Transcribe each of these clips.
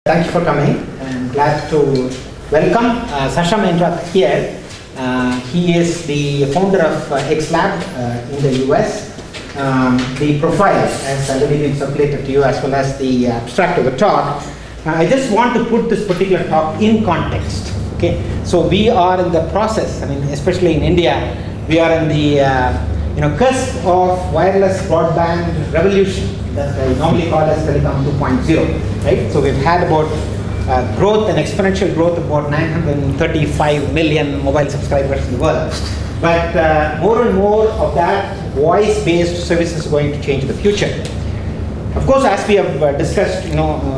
Thank you for coming. I'm glad to welcome Sascha Meinrath here. He is the founder of XLab in the US. The profile has already been circulated to you, as well as the abstract of the talk. I just want to put this particular talk in context. Okay, so we are in the process. I mean, especially in India, we are in the cusp of wireless broadband revolution that I normally call as telecom 2.0. Right? So we've had about growth and exponential growth of about 935 million mobile subscribers in the world. But more and more of that voice-based services are going to change the future. Of course, as we have discussed,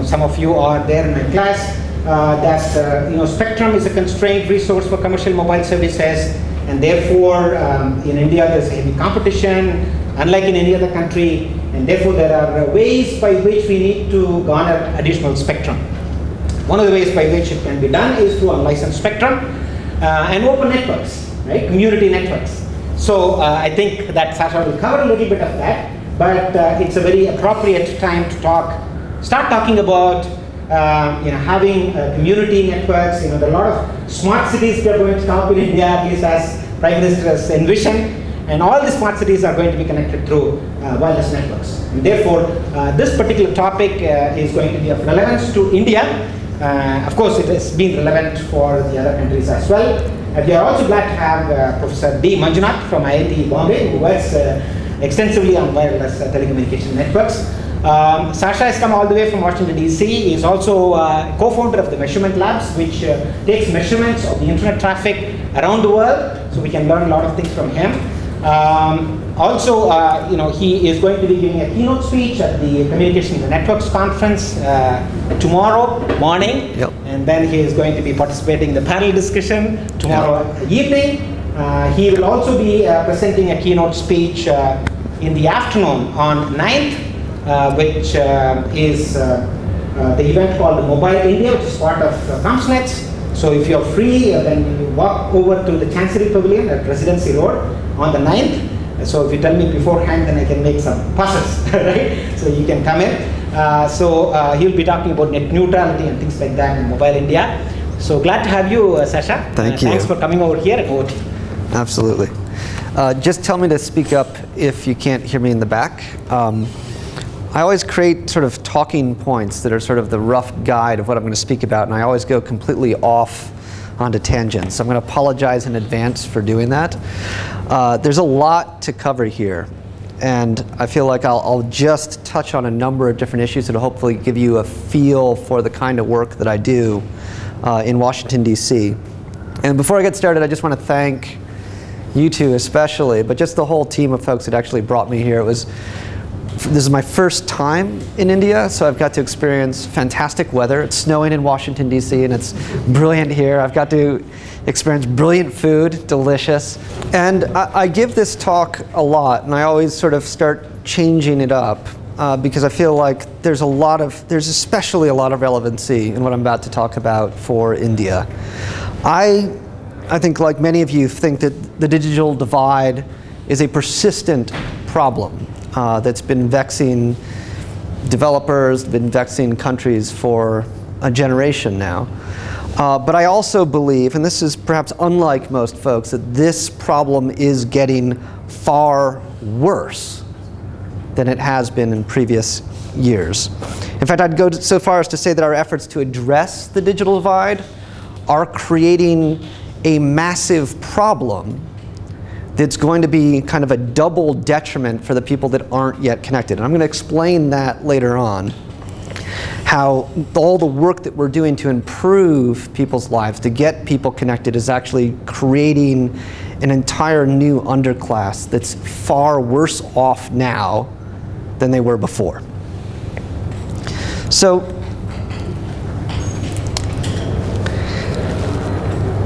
some of you are there in my class, that spectrum is a constrained resource for commercial mobile services, and therefore in India there's a heavy competition, unlike in any other country, and therefore there are ways by which we need to garner additional spectrum. One of the ways by which it can be done is through unlicensed spectrum and open networks, right? Community networks. So I think that Sascha will cover a little bit of that, but it's a very appropriate time to start talking about having community networks. There are a lot of smart cities that are going to come up in India, at least as Prime Minister has envisioned. And all the smart cities are going to be connected through wireless networks. And therefore, this particular topic is going to be of relevance to India. Of course, it has been relevant for the other countries as well. We are also glad to have Professor D. Manjunath from IIIT-Bombay, who works extensively on wireless telecommunication networks. Sascha has come all the way from Washington, D.C. He is also co-founder of the Measurement Labs, which takes measurements of the internet traffic around the world. So we can learn a lot of things from him. He is going to be giving a keynote speech at the Communications and Networks Conference tomorrow morning. Yep. And then he is going to be participating in the panel discussion tomorrow evening. He will also be presenting a keynote speech in the afternoon on 9th, which is the event called the Mobile India, which is part of ComSnets. So if you're free, then you walk over to the Chancery Pavilion at Residency Road on the 9th. So if you tell me beforehand, then I can make some passes, right? So you can come in. He'll be talking about net neutrality and things like that in Mobile India. So glad to have you, Sascha. Thank you. Thanks for coming over here and over to you. Absolutely. Just tell me to speak up if you can't hear me in the back. I always create sort of talking points that are sort of the rough guide of what I'm going to speak about, and I always go completely off onto tangents. So I'm going to apologize in advance for doing that. There's a lot to cover here, and I feel like I'll just touch on a number of different issues that will hopefully give you a feel for the kind of work that I do in Washington, D.C. And before I get started, I just want to thank you two especially, but just the whole team of folks that actually brought me here. This is my first time in India, so I've got to experience fantastic weather. It's snowing in Washington, D.C., and it's brilliant here. I've got to experience brilliant food, delicious. And I give this talk a lot, and I always sort of start changing it up because I feel like there's especially a lot of relevancy in what I'm about to talk about for India. I think, like many of you, think that the digital divide is a persistent problem that's been vexing developers, been vexing countries for a generation now. But I also believe, and this is perhaps unlike most folks, that this problem is getting far worse than it has been in previous years. In fact, I'd go so far as to say that our efforts to address the digital divide are creating a massive problem that's going to be kind of a double detriment for the people that aren't yet connected. And I'm going to explain that later on, how all the work that we're doing to improve people's lives, to get people connected, is actually creating an entire new underclass that's far worse off now than they were before. So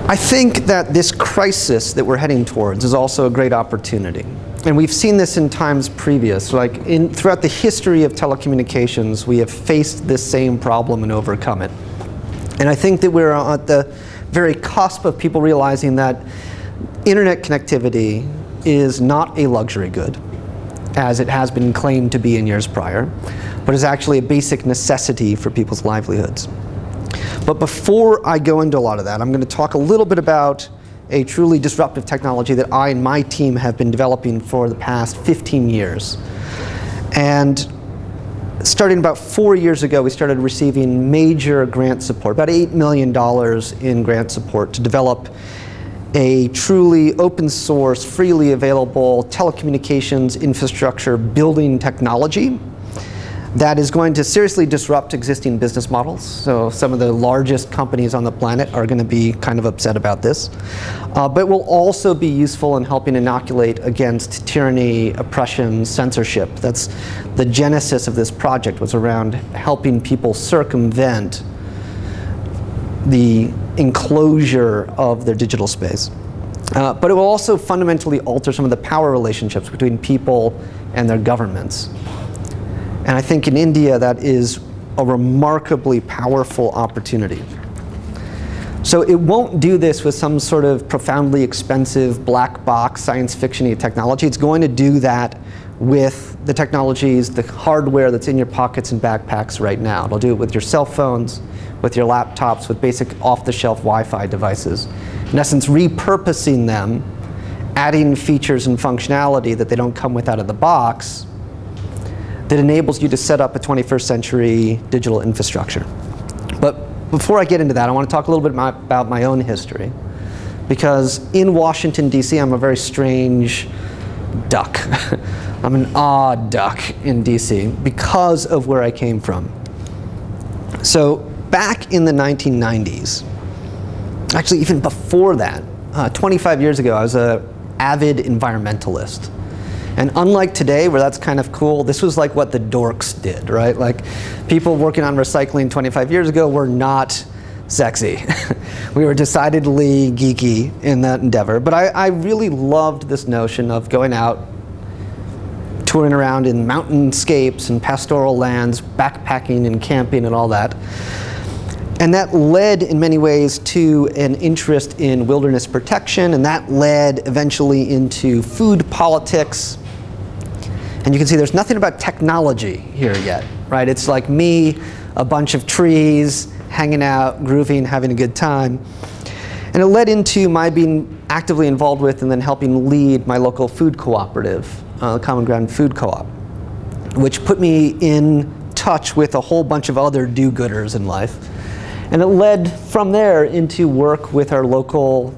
I think that this crisis that we're heading towards is also a great opportunity. And we've seen this in times previous. Like throughout the history of telecommunications, we have faced this same problem and overcome it. And I think that we're at the very cusp of people realizing that internet connectivity is not a luxury good, as it has been claimed to be in years prior, but is actually a basic necessity for people's livelihoods. But before I go into a lot of that, I'm going to talk a little bit about a truly disruptive technology that I and my team have been developing for the past 15 years. And starting about 4 years ago, we started receiving major grant support, about $8 million in grant support to develop a truly open source, freely available telecommunications infrastructure building technology that is going to seriously disrupt existing business models. So some of the largest companies on the planet are going to be kind of upset about this. But will also be useful in helping inoculate against tyranny, oppression, censorship. That's the genesis of this project, was around helping people circumvent the enclosure of their digital space. But it will also fundamentally alter some of the power relationships between people and their governments. And I think in India that is a remarkably powerful opportunity. So it won't do this with some sort of profoundly expensive black box science fiction-y technology. It's going to do that with the technologies, the hardware that's in your pockets and backpacks right now. It'll do it with your cell phones, with your laptops, with basic off-the-shelf Wi-Fi devices. In essence, repurposing them, adding features and functionality that they don't come with out of the box, that enables you to set up a 21st century digital infrastructure. But before I get into that, I want to talk a little bit about my own history. Because in Washington, DC, I'm a very strange duck. I'm an odd duck in DC because of where I came from. So back in the 1990s, actually even before that, 25 years ago, I was an avid environmentalist. And unlike today, where that's kind of cool, this was like what the dorks did, right? Like, people working on recycling 25 years ago were not sexy. We were decidedly geeky in that endeavor. But I really loved this notion of going out, touring around in mountainscapes and pastoral lands, backpacking and camping and all that. And that led, in many ways, to an interest in wilderness protection, and that led eventually into food politics. And you can see there's nothing about technology here yet, right? It's like me, a bunch of trees, hanging out, grooving, having a good time. And it led into my being actively involved with and then helping lead my local food cooperative, the Common Ground Food Co-op, which put me in touch with a whole bunch of other do-gooders in life. And it led from there into work with our local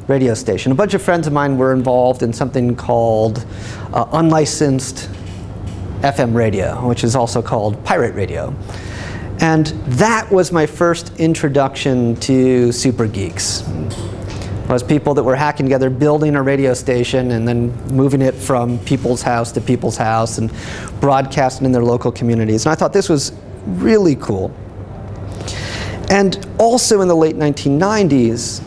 radio station. A bunch of friends of mine were involved in something called unlicensed FM radio, which is also called pirate radio. And that was my first introduction to super geeks. It was people that were hacking together, building a radio station, and then moving it from people's house to people's house and broadcasting in their local communities. And I thought this was really cool. And also in the late 1990s,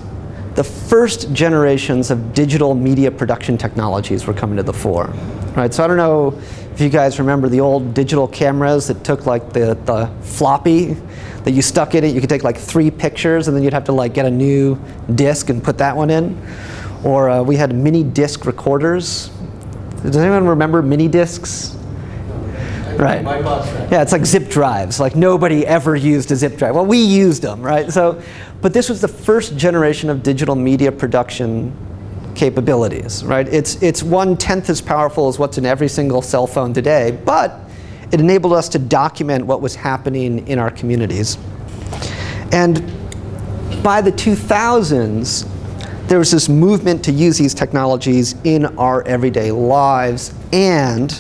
the first generations of digital media production technologies were coming to the fore. Right? So I don't know if you guys remember the old digital cameras that took like the floppy that you stuck in it. You could take like 3 pictures and then you'd have to like get a new disc and put that one in. Or we had mini disc recorders. Does anyone remember mini discs? Right. Yeah, it's like zip drives. Like nobody ever used a zip drive. Well, we used them, right? So, but this was the first generation of digital media production capabilities, right? It's 1/10 as powerful as what's in every single cell phone today, but it enabled us to document what was happening in our communities. And by the 2000s, there was this movement to use these technologies in our everyday lives, and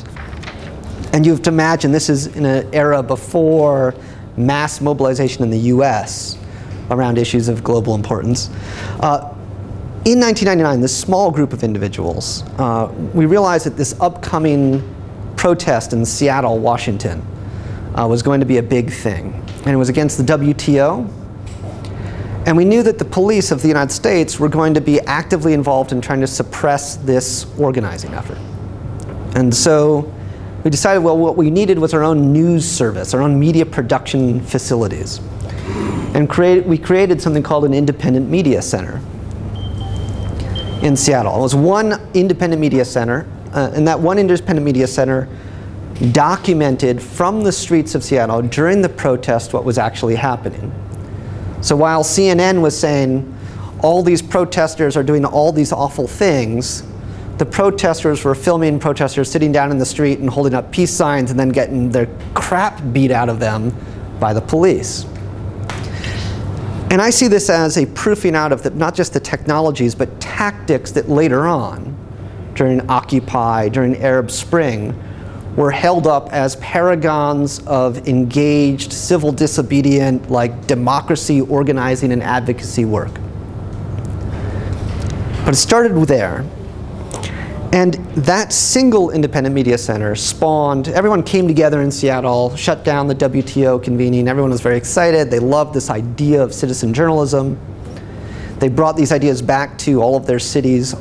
you have to imagine this is in an era before mass mobilization in the US around issues of global importance. In 1999, this small group of individuals, we realized that this upcoming protest in Seattle, Washington, was going to be a big thing. And it was against the WTO. And we knew that the police of the United States were going to be actively involved in trying to suppress this organizing effort. And so we decided, well, what we needed was our own news service, our own media production facilities. And we created something called an independent media center in Seattle. It was one independent media center, and that one independent media center documented from the streets of Seattle during the protest what was actually happening. So while CNN was saying all these protesters are doing all these awful things, the protesters were filming protesters sitting down in the street and holding up peace signs and then getting their crap beat out of them by the police. And I see this as a proofing out of not just the technologies, but tactics that later on, during Occupy, during Arab Spring, were held up as paragons of engaged, civil disobedient, like democracy organizing and advocacy work. But it started there. And that single independent media center spawned, everyone came together in Seattle, shut down the WTO convening, everyone was very excited, they loved this idea of citizen journalism. They brought these ideas back to all of their cities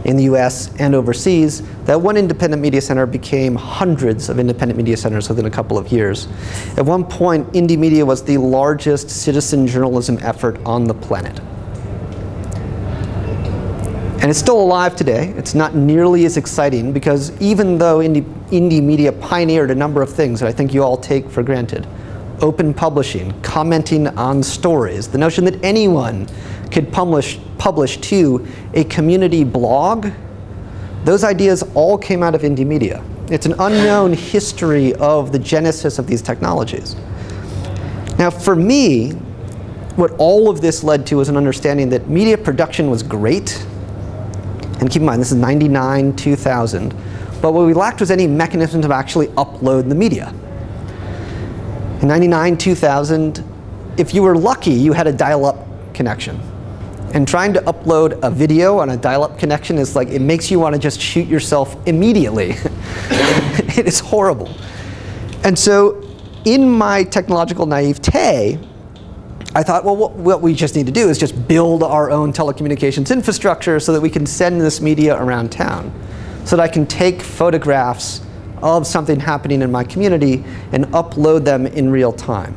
in the US and overseas. That one independent media center became hundreds of independent media centers within a couple of years. At one point, indie media was the largest citizen journalism effort on the planet. And it's still alive today. It's not nearly as exciting because even though indie media pioneered a number of things that I think you all take for granted, open publishing, commenting on stories, the notion that anyone could publish to a community blog, those ideas all came out of indie media. It's an unknown history of the genesis of these technologies. Now for me, what all of this led to was an understanding that media production was great. And keep in mind, this is 99, 2000. But what we lacked was any mechanism to actually upload the media. In 99, 2000, if you were lucky, you had a dial-up connection. And trying to upload a video on a dial-up connection is like, it makes you want to just shoot yourself immediately. It is horrible. And so in my technological naivete, I thought, well, what we just need to do is just build our own telecommunications infrastructure so that we can send this media around town, so that I can take photographs of something happening in my community and upload them in real time.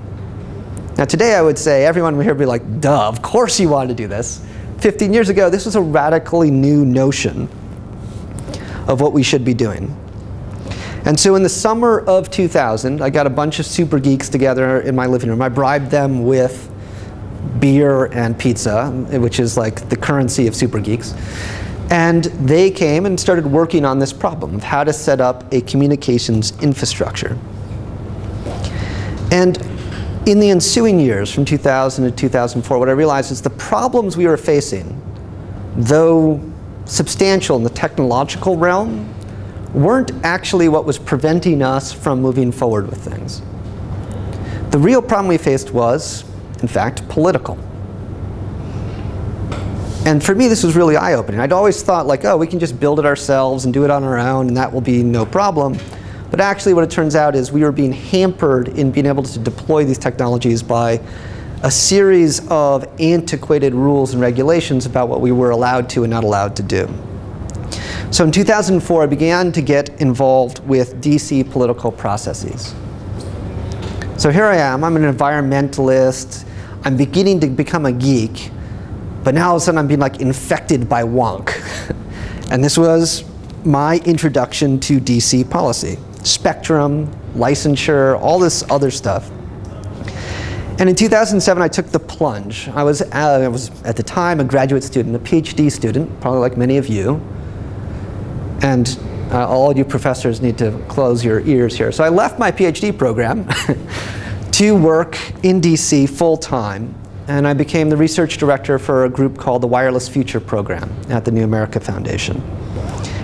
Now today I would say everyone here would be like, duh, of course you want to do this. 15 years ago, this was a radically new notion of what we should be doing. And so in the summer of 2000, I got a bunch of super geeks together in my living room. I bribed them with beer and pizza, which is like the currency of super geeks. And they came and started working on this problem of how to set up a communications infrastructure. And in the ensuing years, from 2000 to 2004, what I realized is the problems we were facing, though substantial in the technological realm, weren't actually what was preventing us from moving forward with things. The real problem we faced was, in fact, political. And for me, this was really eye-opening. I'd always thought, like, oh, we can just build it ourselves and do it on our own, and that will be no problem. But actually, what it turns out is we were being hampered in being able to deploy these technologies by a series of antiquated rules and regulations about what we were allowed to and not allowed to do. So in 2004, I began to get involved with DC political processes. So here I am, I'm an environmentalist, I'm beginning to become a geek, but now all of a sudden I'm being like infected by wonk. And this was my introduction to DC policy. Spectrum, licensure, all this other stuff. And in 2007, I took the plunge. I was at the time a graduate student, a PhD student, probably like many of you. And all you professors need to close your ears here. So I left my PhD program to work in DC full time. And I became the research director for a group called the Wireless Future Program at the New America Foundation.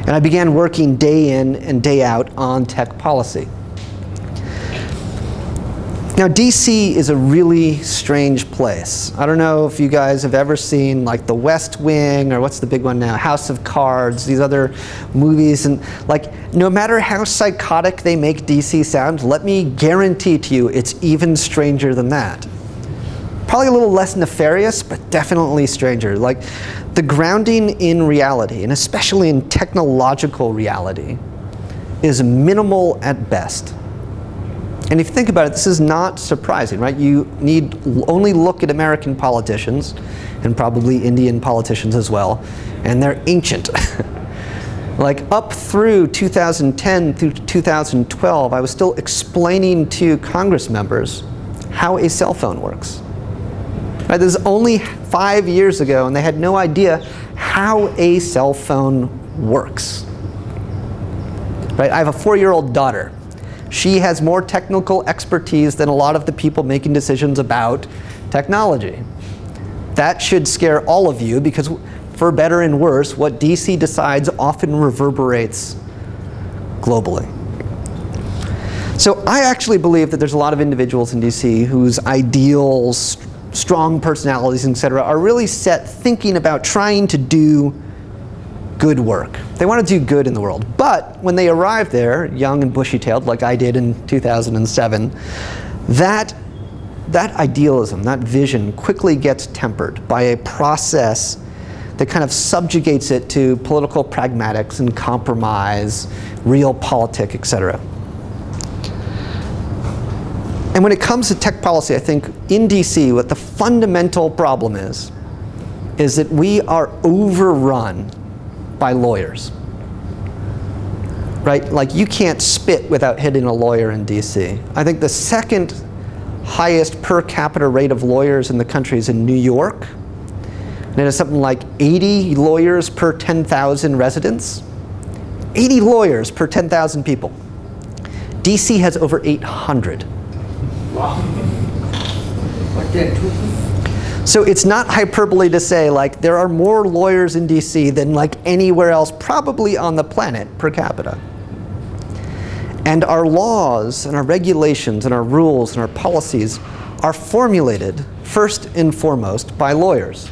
And I began working day in and day out on tech policy. Now, DC is a really strange place. I don't know if you guys have ever seen like The West Wing, or what's the big one now, House of Cards, these other movies. And like, no matter how psychotic they make DC sound, let me guarantee to you it's even stranger than that. Probably a little less nefarious, but definitely stranger. Like, the grounding in reality, and especially in technological reality, is minimal at best. And if you think about it, this is not surprising, right? You need only look at American politicians, and probably Indian politicians as well, and they're ancient. Like, up through 2010 through 2012, I was still explaining to Congress members how a cell phone works. Right, this is only 5 years ago, and they had no idea how a cell phone works. Right, I have a 4-year-old daughter. She has more technical expertise than a lot of the people making decisions about technology. That should scare all of you, because for better and worse, what DC decides often reverberates globally. So I actually believe that there's a lot of individuals in DC whose ideals, strong personalities, etc., are really set thinking about trying to do good work. They want to do good in the world. But when they arrive there, young and bushy-tailed, like I did in 2007, that idealism, that vision, quickly gets tempered by a process that kind of subjugates it to political pragmatics and compromise, realpolitik, etc. And when it comes to tech policy, I think in DC, what the fundamental problem is that we are overrun by lawyers. Right? Like, you can't spit without hitting a lawyer in DC. I think the second highest per capita rate of lawyers in the country is in New York. And it is something like 80 lawyers per 10,000 residents. 80 lawyers per 10,000 people. DC has over 800. Wow. So it's not hyperbole to say, like, there are more lawyers in DC than like anywhere else probably on the planet per capita. And our laws and our regulations and our rules and our policies are formulated first and foremost by lawyers.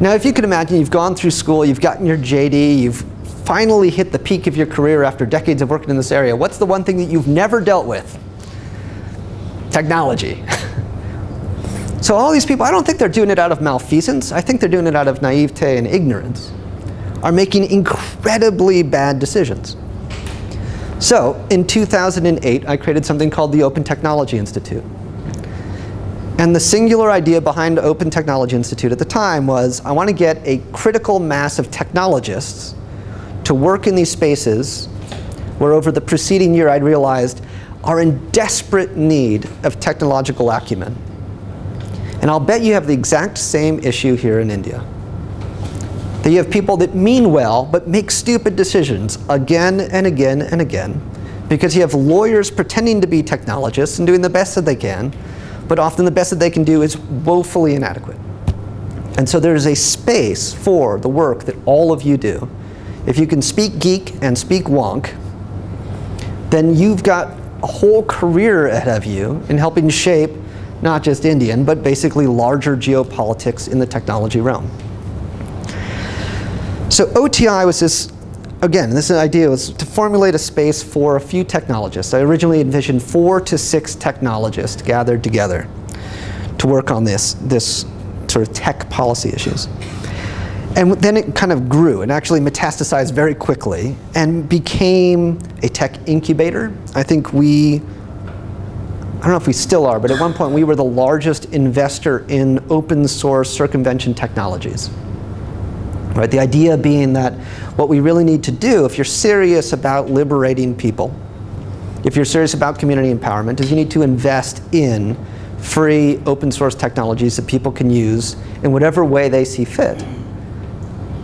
Now, if you can imagine, you've gone through school, you've gotten your JD, you've finally hit the peak of your career after decades of working in this area. What's the one thing that you've never dealt with? Technology. So all these people, I don't think they're doing it out of malfeasance. I think they're doing it out of naivete and ignorance, are making incredibly bad decisions. So in 2008, I created something called the Open Technology Institute. And the singular idea behind the Open Technology Institute at the time was, I want to get a critical mass of technologists to work in these spaces where over the preceding year I'd realized are in desperate need of technological acumen. And I'll bet you have the exact same issue here in India. That you have people that mean well, but make stupid decisions again and again and again, because you have lawyers pretending to be technologists and doing the best that they can, but often the best that they can do is woefully inadequate. And so there's a space for the work that all of you do. If you can speak geek and speak wonk, then you've got a whole career ahead of you in helping shape not just Indian, but basically larger geopolitics in the technology realm. So OTI was this, again, this idea was to formulate a space for a few technologists. I originally envisioned 4 to 6 technologists gathered together to work on this sort of tech policy issues. And then it kind of grew and actually metastasized very quickly and became a tech incubator. I think I don't know if we still are, but at one point we were the largest investor in open source circumvention technologies. Right? The idea being that what we really need to do, if you're serious about liberating people, if you're serious about community empowerment, is you need to invest in free open source technologies that people can use in whatever way they see fit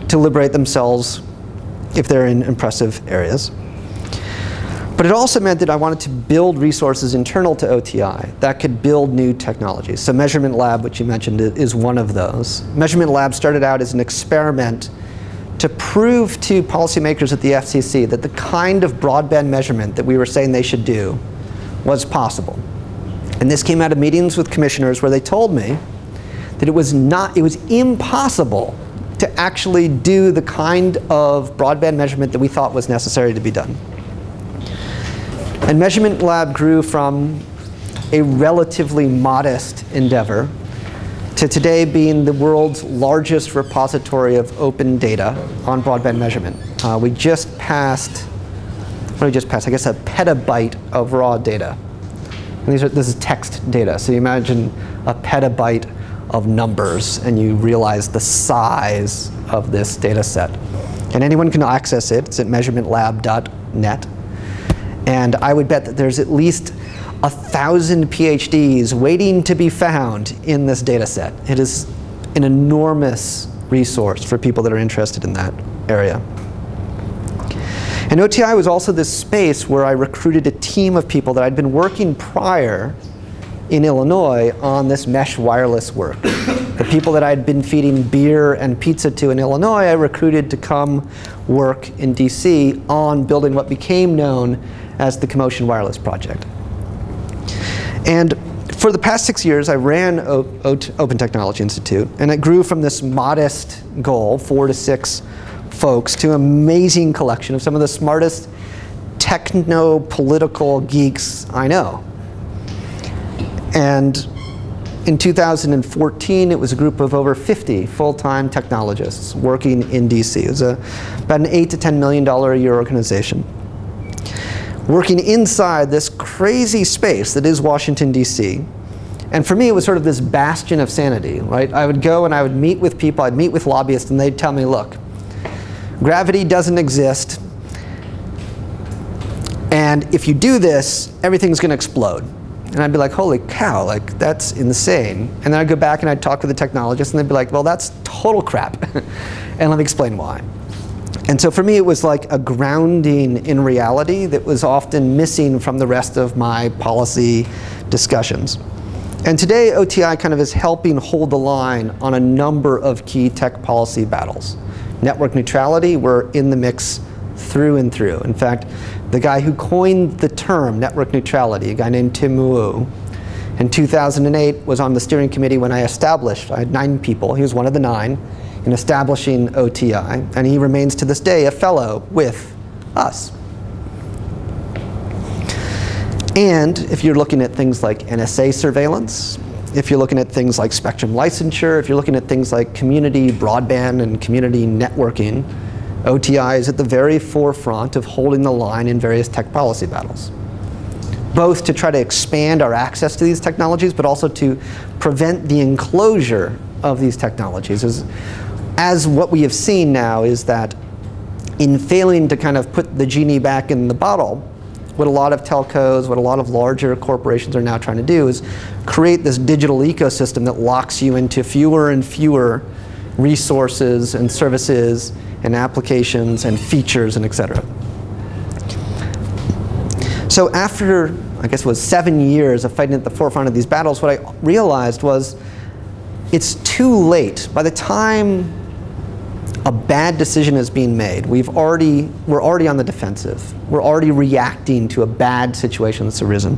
to liberate themselves if they're in impressive areas. But it also meant that I wanted to build resources internal to OTI that could build new technologies. So Measurement Lab, which you mentioned, is one of those. Measurement Lab started out as an experiment to prove to policymakers at the FCC that the kind of broadband measurement that we were saying they should do was possible. And this came out of meetings with commissioners where they told me that it was impossible to actually do the kind of broadband measurement that we thought was necessary to be done. And Measurement Lab grew from a relatively modest endeavor to today being the world's largest repository of open data on broadband measurement. We just passed, what did we just pass? I guess a petabyte of raw data. And this is text data. So you imagine a petabyte of numbers and you realize the size of this data set. And anyone can access it. It's at measurementlab.net. And I would bet that there's at least 1,000 PhDs waiting to be found in this data set. It is an enormous resource for people that are interested in that area. And OTI was also this space where I recruited a team of people that I'd been working prior in Illinois on this mesh wireless work. The people that I'd been feeding beer and pizza to in Illinois, I recruited to come work in DC on building what became known as the Commotion Wireless project. And for the past 6 years, I ran Open Technology Institute, and it grew from this modest goal, 4 to 6 folks, to an amazing collection of some of the smartest techno-political geeks I know. And in 2014, it was a group of over 50 full-time technologists working in DC. It was about an $8 to $10 million a year organization, working inside this crazy space that is Washington, DC. And for me, it was sort of this bastion of sanity, right? I would go and I would meet with people, I'd meet with lobbyists, and they'd tell me, look, gravity doesn't exist, and if you do this, everything's going to explode. And I'd be like, holy cow, like, that's insane. And then I'd go back and I'd talk with the technologists, and they'd be like, well, that's total crap. And let me explain why. And so for me, it was like a grounding in reality that was often missing from the rest of my policy discussions. And today, OTI kind of is helping hold the line on a number of key tech policy battles. Network neutrality, we're in the mix through and through. In fact, the guy who coined the term network neutrality, a guy named Tim Wu, in 2008 was on the steering committee when I established, I had 9 people, he was one of the 9, in establishing OTI, and he remains to this day a fellow with us. And if you're looking at things like NSA surveillance, if you're looking at things like spectrum licensure, if you're looking at things like community broadband and community networking, OTI is at the very forefront of holding the line in various tech policy battles, both to try to expand our access to these technologies, but also to prevent the enclosure of these technologies. As what we have seen now is that in failing to kind of put the genie back in the bottle, what a lot of telcos, what a lot of larger corporations are now trying to do is create this digital ecosystem that locks you into fewer and fewer resources and services and applications and features and et cetera. So after, I guess it was 7 years of fighting at the forefront of these battles, what I realized was it's too late. By the time a bad decision is being made, we're already on the defensive. We're already reacting to a bad situation that's arisen.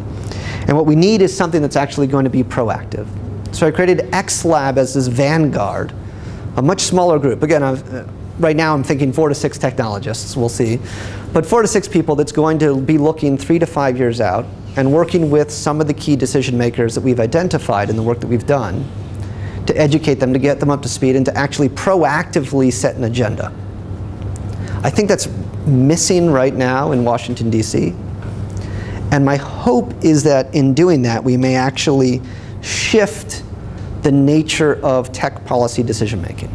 And what we need is something that's actually going to be proactive. So I created XLab as this vanguard, a much smaller group. Again, right now I'm thinking 4 to 6 technologists, we'll see. But 4 to 6 people that's going to be looking 3 to 5 years out and working with some of the key decision makers that we've identified in the work that we've done to educate them, to get them up to speed, and to actually proactively set an agenda. I think that's missing right now in Washington, DC. And my hope is that in doing that, we may actually shift the nature of tech policy decision making,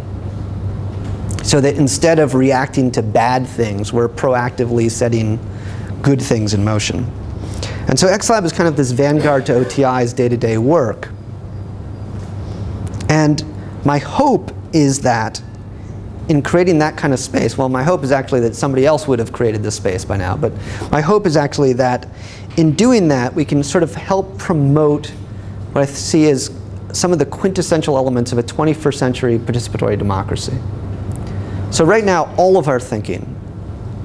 so that instead of reacting to bad things, we're proactively setting good things in motion. And so XLab is kind of this vanguard to OTI's day-to-day work. And my hope is that in creating that kind of space, well, my hope is actually that somebody else would have created this space by now, but my hope is actually that in doing that, we can sort of help promote what I see as some of the quintessential elements of a 21st century participatory democracy. So right now, all of our thinking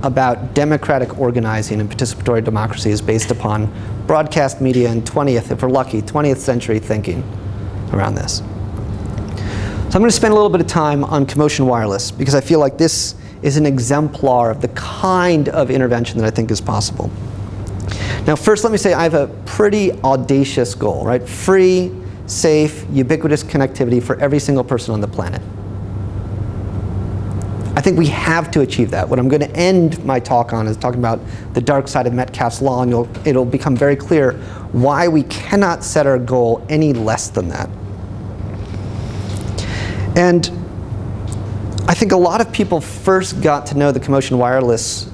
about democratic organizing and participatory democracy is based upon broadcast media and 20th, if we're lucky, 20th century thinking around this. So I'm going to spend a little bit of time on Commotion Wireless because I feel like this is an exemplar of the kind of intervention that I think is possible. Now first let me say I have a pretty audacious goal, right? Free, safe, ubiquitous connectivity for every single person on the planet. I think we have to achieve that. What I'm going to end my talk on is talking about the dark side of Metcalfe's law, and it'll become very clear why we cannot set our goal any less than that. And I think a lot of people first got to know the Commotion Wireless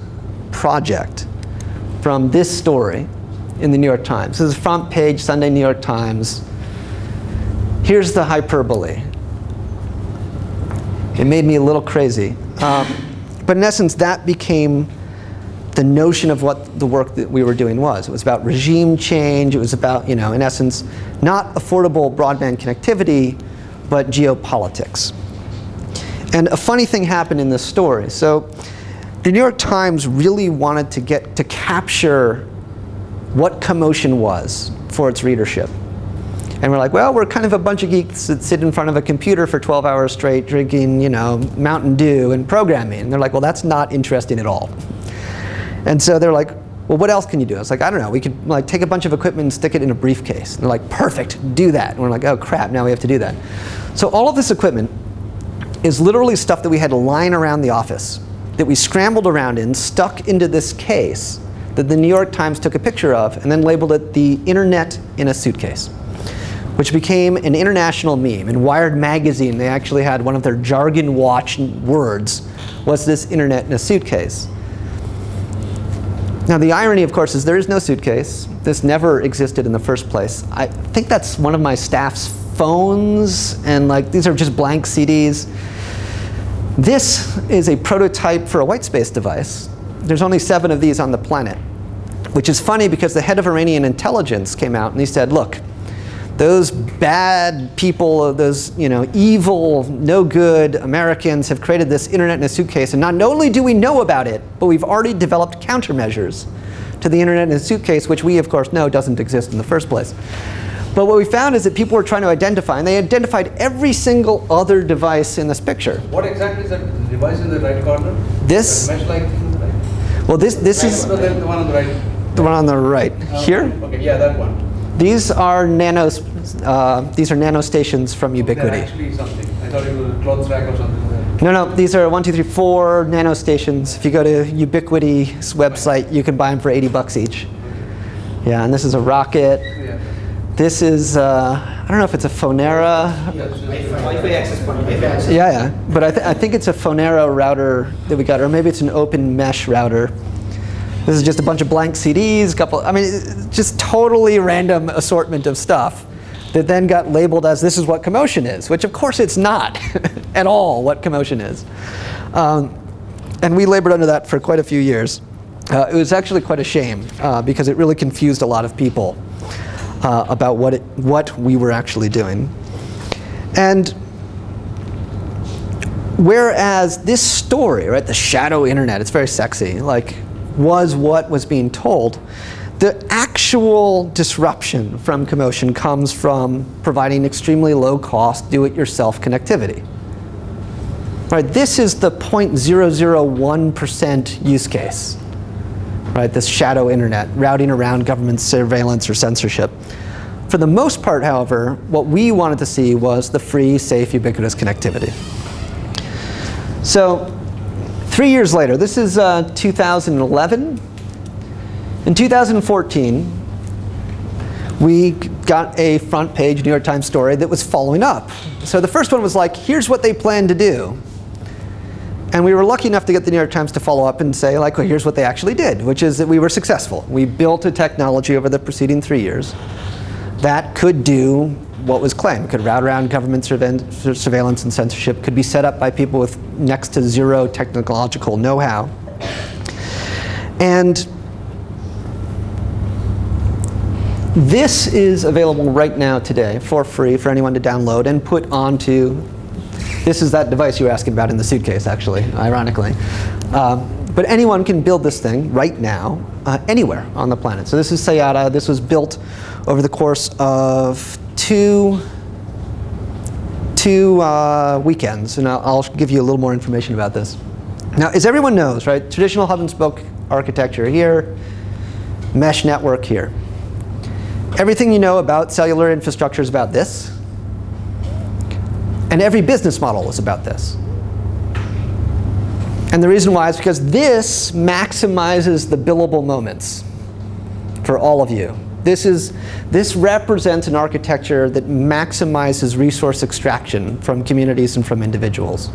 project from this story in the New York Times. This is front page, Sunday New York Times. Here's the hyperbole. It made me a little crazy. But in essence, that became the notion of what the work that we were doing was. It was about regime change. It was about, in essence, not affordable broadband connectivity, but geopolitics. And a funny thing happened in this story. So the New York Times really wanted to capture what Commotion was for its readership. And we're like, well, we're kind of a bunch of geeks that sit in front of a computer for 12 hours straight drinking, Mountain Dew and programming. And they're like, well, that's not interesting at all. And so they're like, well, what else can you do? I was like, I don't know. We could take a bunch of equipment and stick it in a briefcase. And they're like, perfect, do that. And we're like, oh, crap, now we have to do that. So all of this equipment is literally stuff that we had lying around the office, that we scrambled around in, stuck into this case that the New York Times took a picture of, and then labeled it the Internet in a Suitcase, which became an international meme. In Wired magazine, they actually had one of their jargon watch words was this Internet in a Suitcase. Now the irony, of course, is there is no suitcase. This never existed in the first place. I think that's one of my staff's phones, and these are just blank CDs. This is a prototype for a white space device. There's only 7 of these on the planet, which is funny because the head of Iranian intelligence came out and he said, look, those bad people, those evil, no good Americans have created this Internet in a Suitcase, and not only do we know about it, but we've already developed countermeasures to the Internet in a Suitcase, which we, of course, know doesn't exist in the first place. But what we found is that people were trying to identify, and they identified every single other device in this picture. What exactly is that device in the right corner? This? Mesh-like in the right? Well, this is the one on the right. The one on the right. Here? Okay, yeah, that one. These are nano stations from Ubiquiti. They're actually something. I thought it was a clothes rack or something. No, these are 1, 2, 3, 4 nano stations. If you go to Ubiquiti's website, you can buy them for $80 each. Yeah, and this is a rocket. Yeah. This is, I don't know if it's a Phonera. Wi-Fi access point. Yeah, but I think it's a Phonera router that we got, or maybe it's an open mesh router. This is just a bunch of blank CDs, just totally random assortment of stuff that then got labeled as this is what Commotion is, which of course it's not at all what Commotion is. And we labored under that for quite a few years. It was actually quite a shame because it really confused a lot of people about what we were actually doing. And whereas this story, right, the shadow internet, it's very sexy, was what was being told, the actual disruption from Commotion comes from providing extremely low-cost, do-it-yourself connectivity. Right, this is the 0.001% use case. Right, this shadow internet, routing around government surveillance or censorship. For the most part, however, what we wanted to see was the free, safe, ubiquitous connectivity. So 3 years later, this is 2011. In 2014, we got a front page New York Times story that was following up. So the first one was like, here's what they plan to do. And we were lucky enough to get the New York Times to follow up and say, well, here's what they actually did, which is that we were successful. We built a technology over the preceding 3 years that could do what was claimed. It could route around government surveillance and censorship, could be set up by people with next to zero technological know-how. And this is available right now today for free for anyone to download and put onto. This is that device you were asking about in the suitcase, actually, ironically. But anyone can build this thing right now, anywhere on the planet. So this is Sayata. This was built over the course of two weekends, and I'll give you a little more information about this. Now, as everyone knows, right, traditional hub and spoke architecture here, mesh network here. Everything you know about cellular infrastructure is about this. And every business model is about this. And the reason why is because this maximizes the billable moments for all of you. This represents an architecture that maximizes resource extraction from communities and from individuals.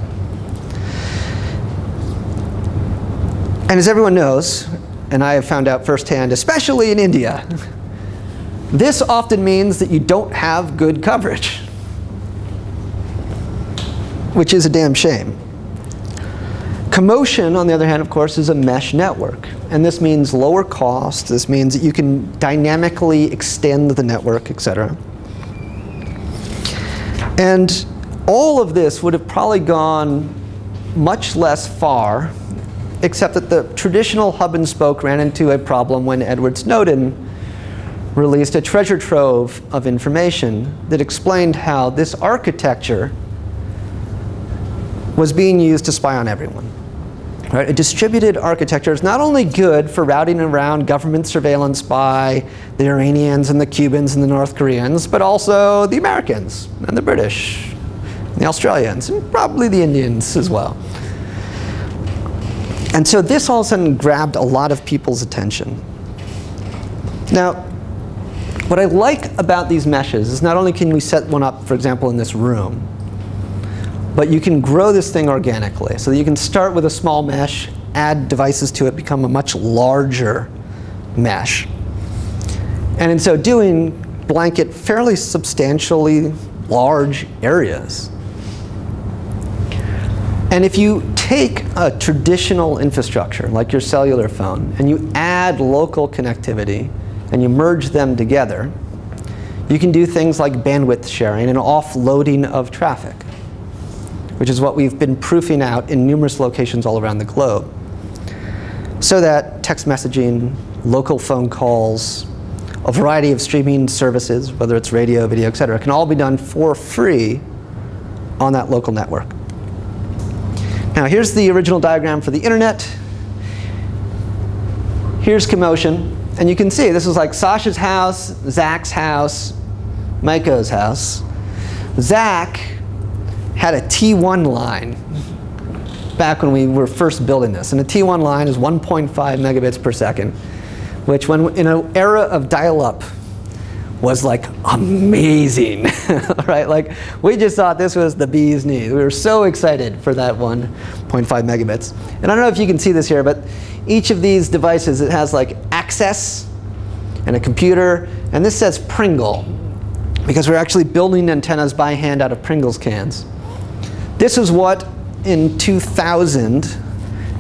And as everyone knows, and I have found out firsthand, especially in India, this often means that you don't have good coverage, which is a damn shame. Commotion, on the other hand, of course, is a mesh network. And this means lower cost. This means that you can dynamically extend the network, et cetera. And all of this would have probably gone much less far, except that the traditional hub and spoke ran into a problem when Edward Snowden released a treasure trove of information that explained how this architecture was being used to spy on everyone. Right? A distributed architecture is not only good for routing around government surveillance by the Iranians and the Cubans and the North Koreans, but also the Americans and the British, and the Australians, and probably the Indians as well. And so this all of a sudden grabbed a lot of people's attention. Now, what I like about these meshes is not only can we set one up, for example, in this room, but you can grow this thing organically. So that you can start with a small mesh, add devices to it, become a much larger mesh. And in so doing, blanket fairly substantially large areas. And if you take a traditional infrastructure, like your cellular phone, and you add local connectivity, and you merge them together, you can do things like bandwidth sharing and offloading of traffic, which is what we've been proofing out in numerous locations all around the globe. So that text messaging, local phone calls, a variety of streaming services, whether it's radio, video, et cetera, can all be done for free on that local network. Now here's the original diagram for the internet. Here's Commotion. And you can see this is like Sascha's house, Zach's house, Maiko's house. Zach had a T1 line back when we were first building this. And a T1 line is 1.5 megabits per second, which when in an era of dial-up was like amazing, right? Like we just thought this was the bee's knees. We were so excited for that 1.5 megabits. And I don't know if you can see this here, but each of these devices, it has like access and a computer, and this says Pringle, because we're actually building antennas by hand out of Pringles cans. This is what in 2000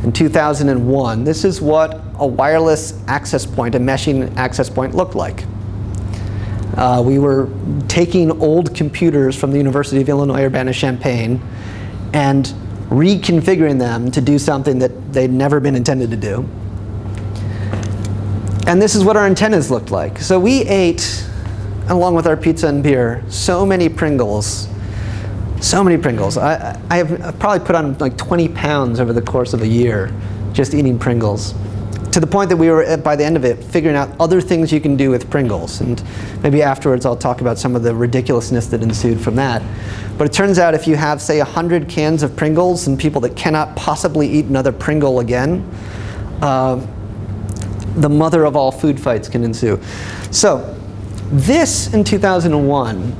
and 2001, this is what a wireless access point, a meshing access point looked like. We were taking old computers from the University of Illinois Urbana-Champaign and reconfiguring them to do something that they'd never been intended to do. And this is what our antennas looked like. So we ate, along with our pizza and beer, so many Pringles. So many Pringles. I have probably put on like 20 pounds over the course of a year just eating Pringles, to the point that we were, by the end of it, figuring out other things you can do with Pringles. And maybe afterwards I'll talk about some of the ridiculousness that ensued from that. But it turns out if you have, say, 100 cans of Pringles and people that cannot possibly eat another Pringle again, the mother of all food fights can ensue. So this, in 2001,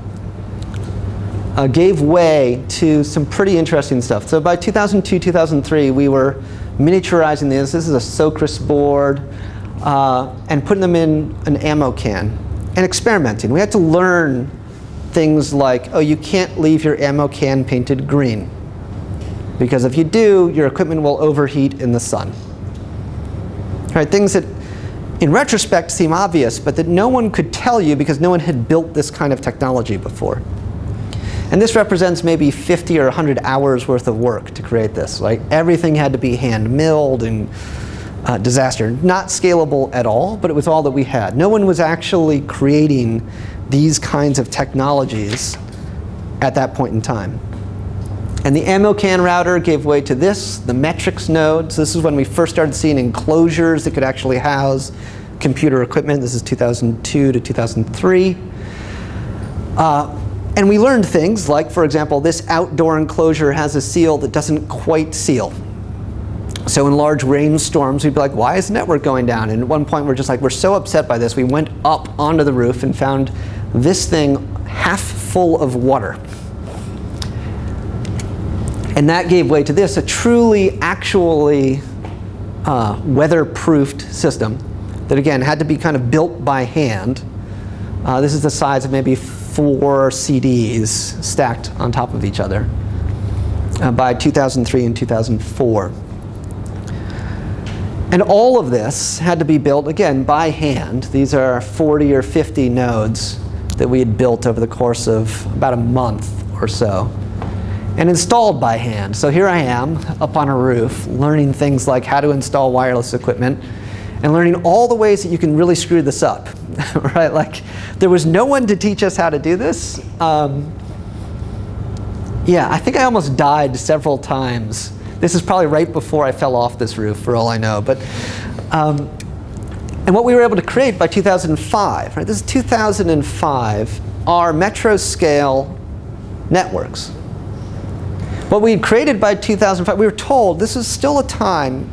gave way to some pretty interesting stuff. So by 2002, 2003, we were miniaturizing this. This is a Socris board, and putting them in an ammo can and experimenting. We had to learn things like, oh, you can't leave your ammo can painted green, because if you do, your equipment will overheat in the sun. Right? Things that in retrospect seem obvious, but that no one could tell you because no one had built this kind of technology before. And this represents maybe 50 or 100 hours worth of work to create this. Like everything had to be hand milled and disaster. Not scalable at all, but it was all that we had. No one was actually creating these kinds of technologies at that point in time. And the ammo can router gave way to this, the metrics nodes. This is when we first started seeing enclosures that could actually house computer equipment. This is 2002 to 2003. And we learned things like, for example, this outdoor enclosure has a seal that doesn't quite seal. So in large rainstorms, we'd be like, why is the network going down? And at one point, we're just like, we're so upset by this. We went up onto the roof and found this thing half full of water. And that gave way to this, a truly, actually weather-proofed system that, again, had to be kind of built by hand. This is the size of maybe 4 CDs stacked on top of each other by 2003 and 2004. And all of this had to be built, again, by hand. These are 40 or 50 nodes that we had built over the course of about a month or so, and installed by hand. So here I am up on a roof learning things like how to install wireless equipment and learning all the ways that you can really screw this up, right? Like, there was no one to teach us how to do this. Yeah, I think I almost died several times. This is probably right before I fell off this roof, for all I know. But, and what we were able to create by 2005, right? This is 2005, are metro scale networks. What we had created by 2005, we were told this is still a time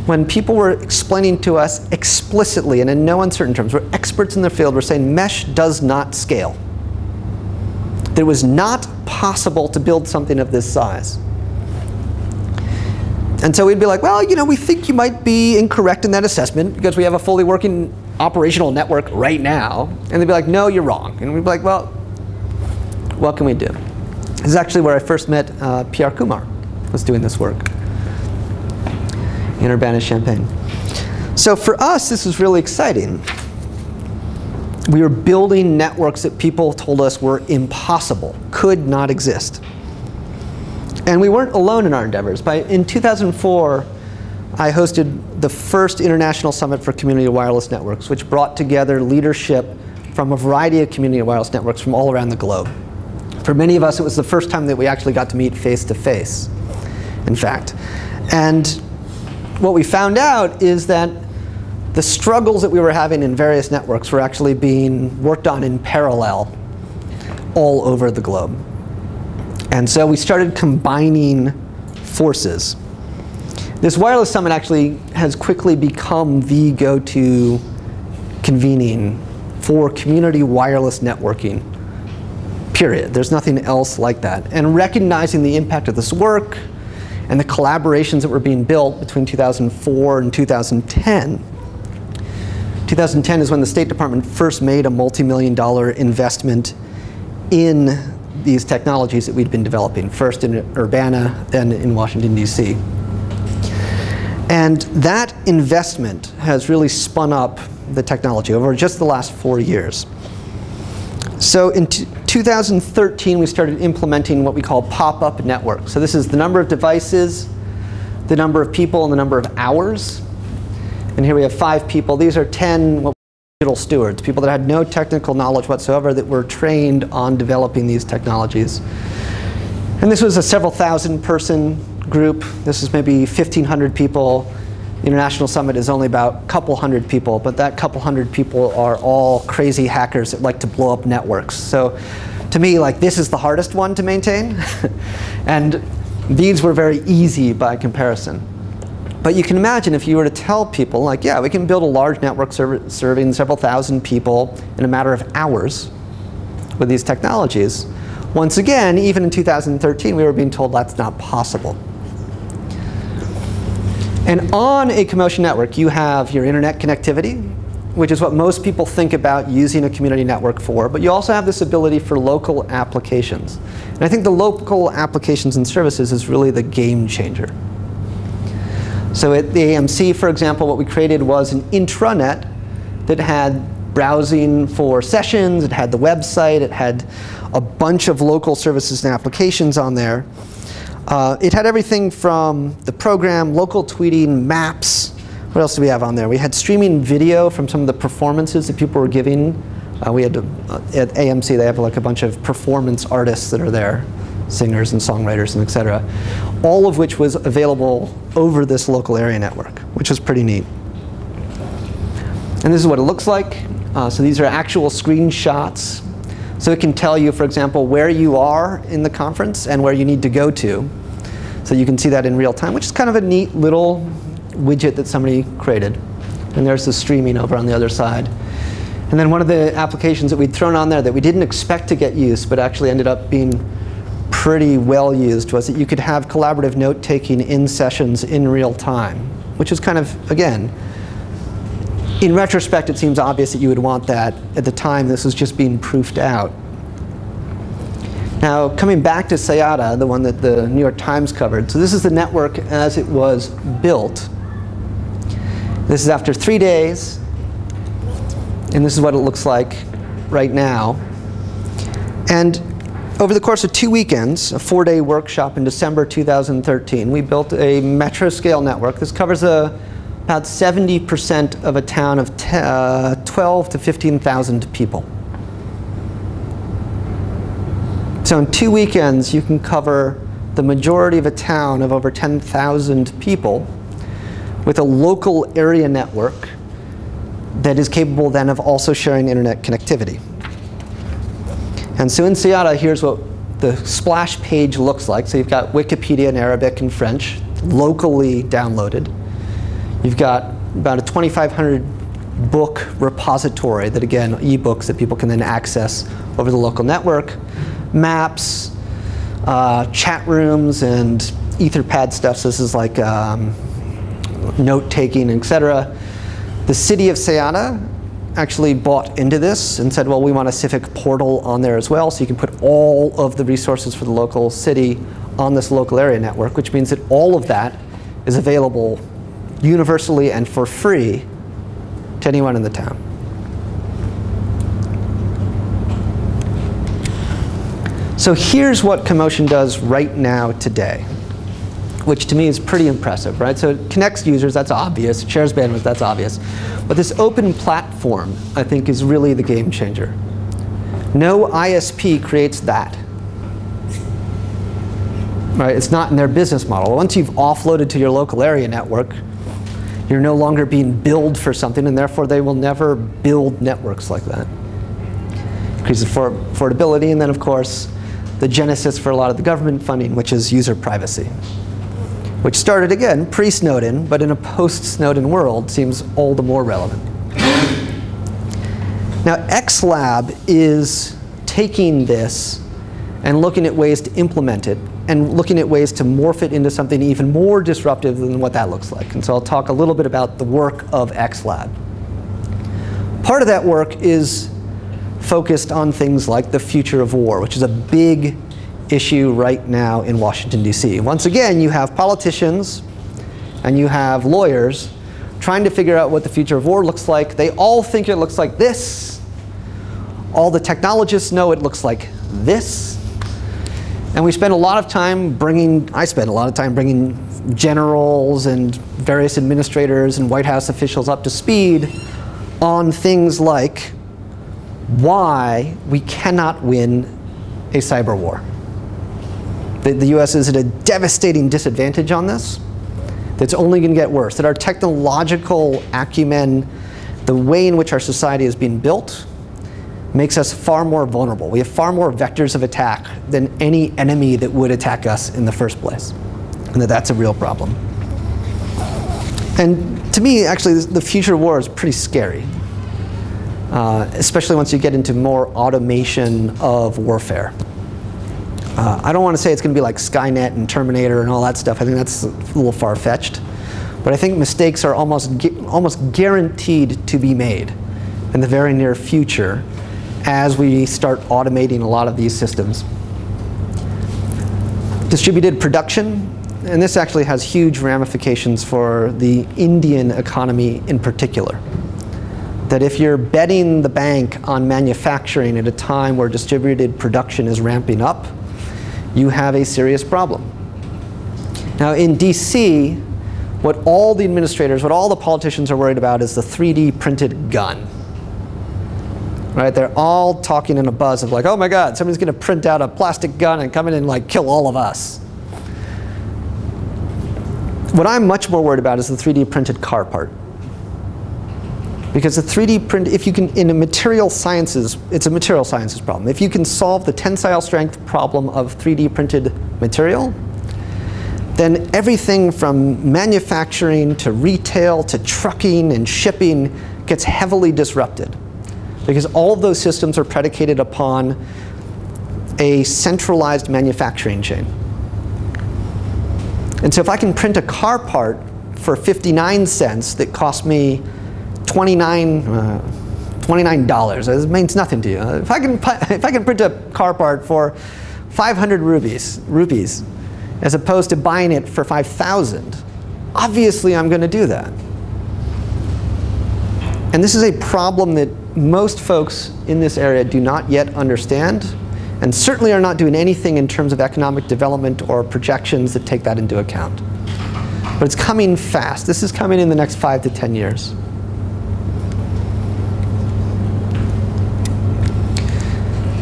when people were explaining to us explicitly and in no uncertain terms, we're experts in the field, were saying mesh does not scale. That it was not possible to build something of this size. And so we'd be like, well, you know, we think you might be incorrect in that assessment because we have a fully working operational network right now. And they'd be like, no, you're wrong. And we'd be like, well, what can we do? This is actually where I first met Pierre Kumar, was doing this work in Urbana-Champaign. So for us, this was really exciting. We were building networks that people told us were impossible, could not exist. And we weren't alone in our endeavors. In 2004, I hosted the first International Summit for Community Wireless Networks, which brought together leadership from a variety of community wireless networks from all around the globe. For many of us, it was the first time that we actually got to meet face to face, in fact. And what we found out is that the struggles that we were having in various networks were actually being worked on in parallel all over the globe. And so we started combining forces. This wireless summit actually has quickly become the go-to convening for community wireless networking, period. There's nothing else like that. And recognizing the impact of this work and the collaborations that were being built between 2004 and 2010. 2010 is when the State Department first made a multi-million-dollar investment in these technologies that we'd been developing, first in Urbana, then in Washington, D.C. And that investment has really spun up the technology over just the last 4 years. So in 2013, we started implementing what we call pop-up networks. So this is the number of devices, the number of people, and the number of hours. And here we have 5 people. These are 10 digital stewards, people that had no technical knowledge whatsoever that were trained on developing these technologies. And this was a several thousand person group. This is maybe 1,500 people. The International Summit is only about a couple hundred people, but that couple hundred people are all crazy hackers that like to blow up networks. So to me, like, this is the hardest one to maintain. And these were very easy by comparison. But you can imagine if you were to tell people, like, yeah, we can build a large network serving several thousand people in a matter of hours with these technologies. Once again, even in 2013, we were being told that's not possible. And on a Commotion network, you have your internet connectivity, which is what most people think about using a community network for. But you also have this ability for local applications. And I think the local applications and services is really the game changer. So at the AMC, for example, what we created was an intranet that had browsing for sessions, it had the website, it had a bunch of local services and applications on there. It had everything from the program, local tweeting, maps. What else do we have on there? We had streaming video from some of the performances that people were giving. We had at AMC, they have like a bunch of performance artists that are there, singers and songwriters and et cetera, all of which was available over this local area network, which was pretty neat. And this is what it looks like. So these are actual screenshots. So it can tell you, for example, where you are in the conference and where you need to go to. So you can see that in real time, which is kind of a neat little widget that somebody created. And there's the streaming over on the other side. And then one of the applications that we'd thrown on there that we didn't expect to get used, but actually ended up being pretty well used, was that you could have collaborative note-taking in sessions in real time. which is kind of, again, in retrospect, it seems obvious that you would want that. At the time, this was just being proofed out. Now, coming back to SIADA, the one that the New York Times covered. So this is the network as it was built. This is after 3 days. And this is what it looks like right now. And over the course of 2 weekends, a 4-day workshop in December 2013, we built a metro scale network. This covers about 70% of a town of 12 to 15,000 people. So in 2 weekends, you can cover the majority of a town of over 10,000 people with a local area network that is capable then of also sharing internet connectivity. And so in SIADA, here's what the splash page looks like. So you've got Wikipedia in Arabic and French, locally downloaded. You've got about a 2,500 book repository that, again, ebooks that people can then access over the local network. Maps, chat rooms, and Etherpad stuff. So this is like note-taking, etc. The city of SIADA actually bought into this and said, well, we want a civic portal on there as well, so you can put all of the resources for the local city on this local area network, which means that all of that is available universally and for free to anyone in the town. So here's what Commotion does right now today, which to me is pretty impressive, right? So it connects users, that's obvious. It shares bandwidth, that's obvious. But this open platform, I think, is really the game changer. No ISP creates that. Right? It's not in their business model. Once you've offloaded to your local area network, you're no longer being billed for something, and therefore they will never build networks like that. Increases affordability, and then of course, the genesis for a lot of the government funding, which is user privacy, which started, again, pre-Snowden, but in a post-Snowden world seems all the more relevant. Now, XLab is taking this and looking at ways to implement it and looking at ways to morph it into something even more disruptive than what that looks like. And so I'll talk a little bit about the work of XLab. Part of that work is focused on things like the future of war, which is a big issue right now in Washington, D.C. Once again, you have politicians and you have lawyers trying to figure out what the future of war looks like. They all think it looks like this. All the technologists know it looks like this. And we spend a lot of time I spend a lot of time bringing generals and various administrators and White House officials up to speed on things like why we cannot win a cyber war. The US is at a devastating disadvantage on this. That's only going to get worse. That our technological acumen, the way in which our society is being built, makes us far more vulnerable. We have far more vectors of attack than any enemy that would attack us in the first place. And that's a real problem. And to me, actually, the future of war is pretty scary. Especially once you get into more automation of warfare. I don't want to say it's going to be like Skynet and Terminator and all that stuff. I think that's a little far-fetched. But I think mistakes are almost guaranteed to be made in the very near future as we start automating a lot of these systems. Distributed production. And this actually has huge ramifications for the Indian economy in particular. That if you're betting the bank on manufacturing at a time where distributed production is ramping up, you have a serious problem. Now in DC, what all the administrators, what all the politicians are worried about is the 3D printed gun. Right? They're all talking in a buzz of like, oh my God, somebody's going to print out a plastic gun and come in and like kill all of us. What I'm much more worried about is the 3D printed car part. Because the 3D print, if you can, in a material sciences, it's a material sciences problem. If you can solve the tensile strength problem of 3D printed material, then everything from manufacturing to retail to trucking and shipping gets heavily disrupted. Because all of those systems are predicated upon a centralized manufacturing chain. And so if I can print a car part for 59 cents that cost me $29. It means nothing to you. If I can print a car part for 500 rupees, as opposed to buying it for 5,000, obviously I'm going to do that. And this is a problem that most folks in this area do not yet understand, and certainly are not doing anything in terms of economic development or projections that take that into account. But it's coming fast. This is coming in the next 5 to 10 years.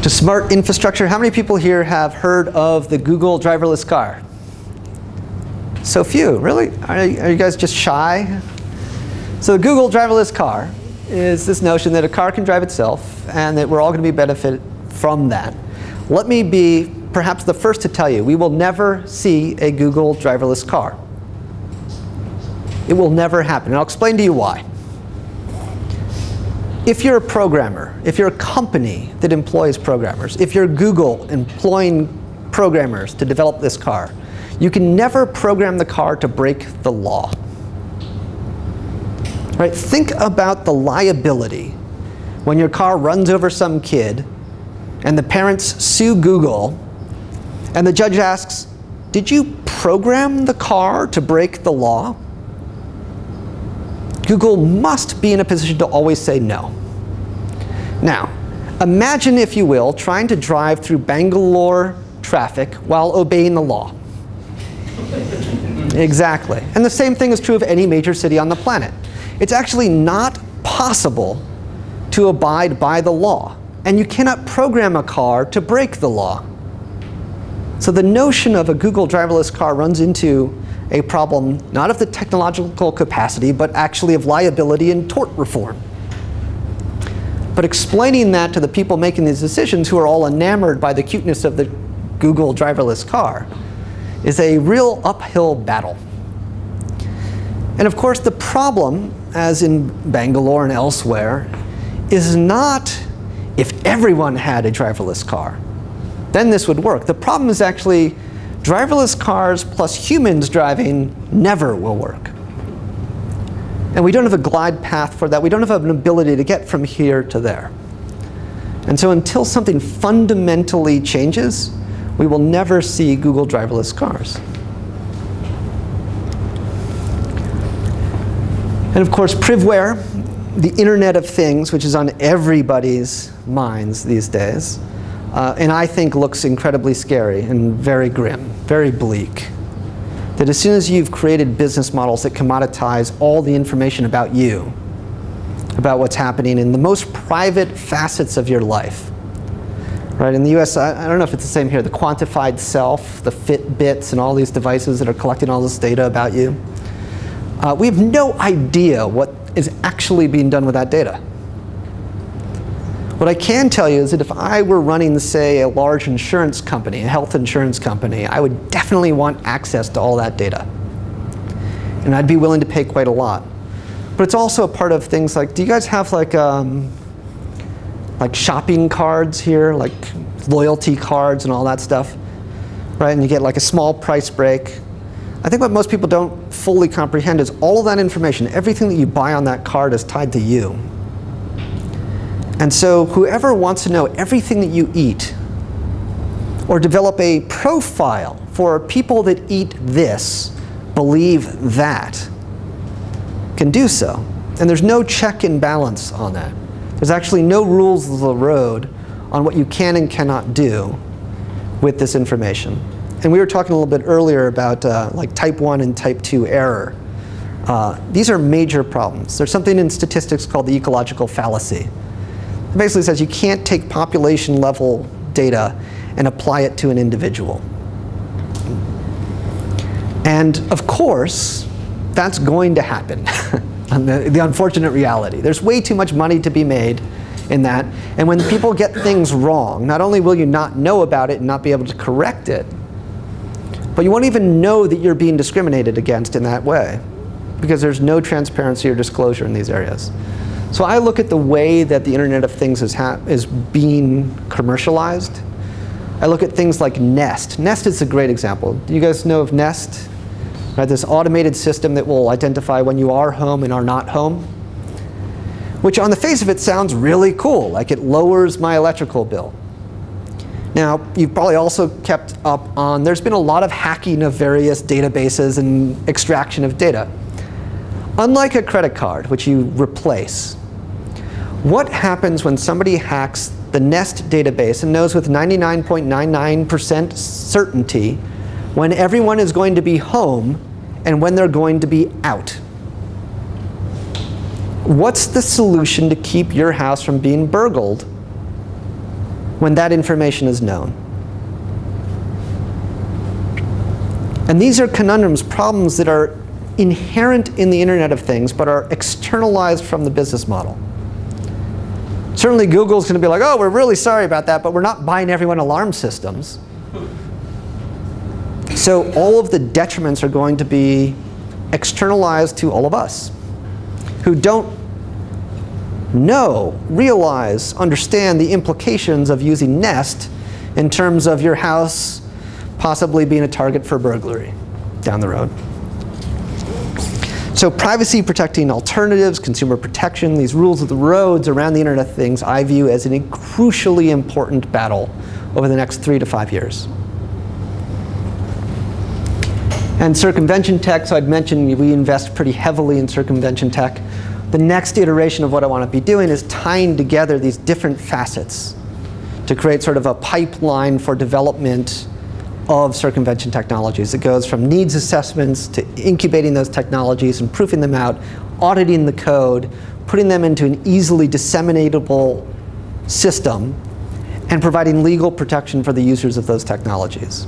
To smart infrastructure, how many people here have heard of the Google driverless car? So few, really? Are you guys just shy? So the Google driverless car is this notion that a car can drive itself and that we're all going to be benefit from that. Let me be perhaps the first to tell you, we will never see a Google driverless car. It will never happen, and I'll explain to you why. If you're a programmer, if you're a company that employs programmers, if you're Google employing programmers to develop this car, you can never program the car to break the law. Right? Think about the liability when your car runs over some kid and the parents sue Google and the judge asks, did you program the car to break the law? Google must be in a position to always say no. Now, imagine, if you will, trying to drive through Bangalore traffic while obeying the law. Exactly. And the same thing is true of any major city on the planet. It's actually not possible to abide by the law. And you cannot program a car to break the law. So the notion of a Google driverless car runs into a problem not of the technological capacity, but actually of liability and tort reform. But explaining that to the people making these decisions, who are all enamored by the cuteness of the Google driverless car, is a real uphill battle. And of course, the problem, as in Bangalore and elsewhere, is not if everyone had a driverless car. Then this would work. The problem is actually driverless cars plus humans driving never will work. And we don't have a glide path for that. We don't have an ability to get from here to there. And so until something fundamentally changes, we will never see Google driverless cars. And of course, privware, the Internet of Things, which is on everybody's minds these days, and I think looks incredibly scary and very grim, very bleak. That as soon as you've created business models that commoditize all the information about you, about what's happening in the most private facets of your life. Right, in the US, I don't know if it's the same here, the quantified self, the Fitbits, and all these devices that are collecting all this data about you. We have no idea what is actually being done with that data. What I can tell you is that if I were running, say, a large insurance company, a health insurance company, I would definitely want access to all that data. And I'd be willing to pay quite a lot. But it's also a part of things like, do you guys have like shopping cards here, like loyalty cards and all that stuff? Right, and you get like a small price break. I think what most people don't fully comprehend is all of that information, everything that you buy on that card is tied to you. And so whoever wants to know everything that you eat, or develop a profile for people that eat this, believe that, can do so. And there's no check and balance on that. There's actually no rules of the road on what you can and cannot do with this information. And we were talking a little bit earlier about like type 1 and type 2 error. These are major problems. There's something in statistics called the ecological fallacy. It basically says you can't take population level data and apply it to an individual. And of course, that's going to happen. The unfortunate reality. There's way too much money to be made in that. And when people get things wrong, not only will you not know about it and not be able to correct it, but you won't even know that you're being discriminated against in that way, because there's no transparency or disclosure in these areas. So I look at the way that the Internet of Things is being commercialized. I look at things like Nest. Nest is a great example. Do you guys know of Nest? Right? This automated system that will identify when you are home and are not home, which on the face of it sounds really cool, like it lowers my electrical bill. Now, you've probably also kept up on, there's been a lot of hacking of various databases and extraction of data. Unlike a credit card, which you replace, what happens when somebody hacks the Nest database and knows with 99.99% certainty when everyone is going to be home and when they're going to be out? What's the solution to keep your house from being burgled when that information is known? And these are conundrums, problems that are inherent in the Internet of Things, but are externalized from the business model. Certainly Google's going to be like, oh, we're really sorry about that, but we're not buying everyone alarm systems. So all of the detriments are going to be externalized to all of us who don't know, realize, understand the implications of using Nest in terms of your house possibly being a target for burglary down the road. So privacy protecting alternatives, consumer protection, these rules of the roads around the Internet of Things I view as a crucially important battle over the next 3 to 5 years. And circumvention tech, so I'd mentioned we invest pretty heavily in circumvention tech. The next iteration of what I want to be doing is tying together these different facets to create sort of a pipeline for development of circumvention technologies. It goes from needs assessments to incubating those technologies and proofing them out, auditing the code, putting them into an easily disseminatable system, and providing legal protection for the users of those technologies.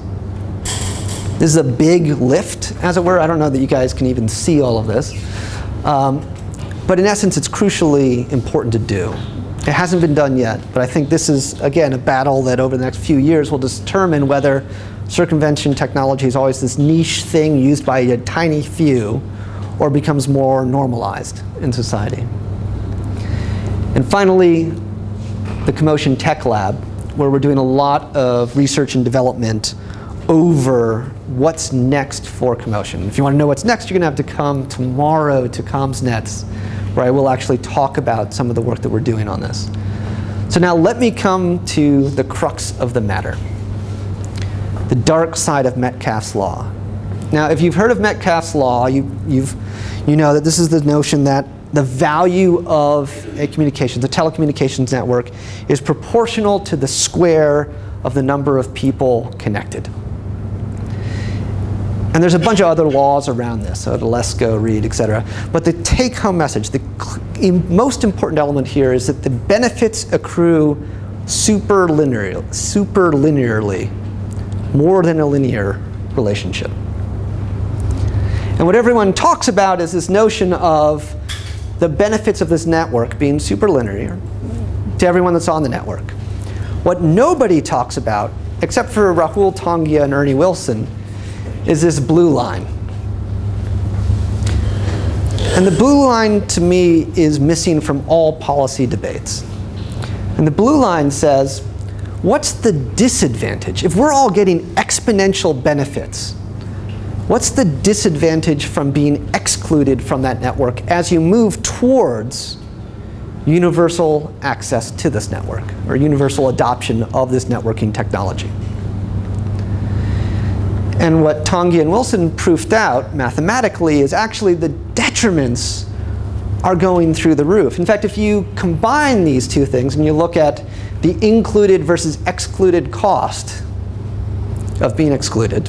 This is a big lift, as it were. I don't know that you guys can even see all of this. But in essence, it's crucially important to do. It hasn't been done yet, but I think this is, again, a battle that over the next few years will determine whether circumvention technology is always this niche thing used by a tiny few or becomes more normalized in society. And finally, the Commotion Tech Lab, where we're doing a lot of research and development over what's next for Commotion. If you want to know what's next, you're going to have to come tomorrow to CommsNets, where I will actually talk about some of the work that we're doing on this. So now let me come to the crux of the matter, the dark side of Metcalfe's law. Now, if you've heard of Metcalfe's law, you know that this is the notion that the value of a communication, the telecommunications network, is proportional to the square of the number of people connected. And there's a bunch of other laws around this, so Lesko, Reed, et cetera. But the take-home message, the most important element here is that the benefits accrue superlinearly, more than a linear relationship. And what everyone talks about is this notion of the benefits of this network being superlinear to everyone that's on the network. What nobody talks about, except for Rahul Tongia and Ernie Wilson, is this blue line. And the blue line, to me, is missing from all policy debates. And the blue line says, what's the disadvantage? If we're all getting exponential benefits, what's the disadvantage from being excluded from that network as you move towards universal access to this network, or universal adoption of this networking technology? And what Tongi and Wilson proofed out mathematically is actually the detriments are going through the roof. In fact, if you combine these two things and you look at the included versus excluded cost of being excluded,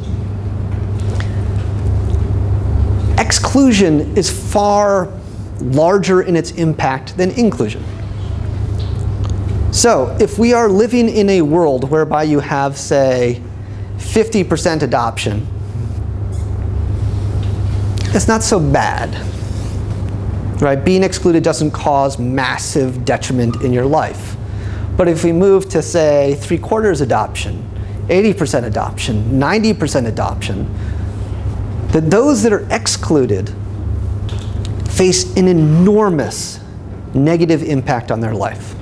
exclusion is far larger in its impact than inclusion. So if we are living in a world whereby you have, say, 50% adoption, it's not so bad, right? Being excluded doesn't cause massive detriment in your life. But if we move to, say, 3/4 adoption, 80% adoption, 90% adoption, that those that are excluded face an enormous negative impact on their life.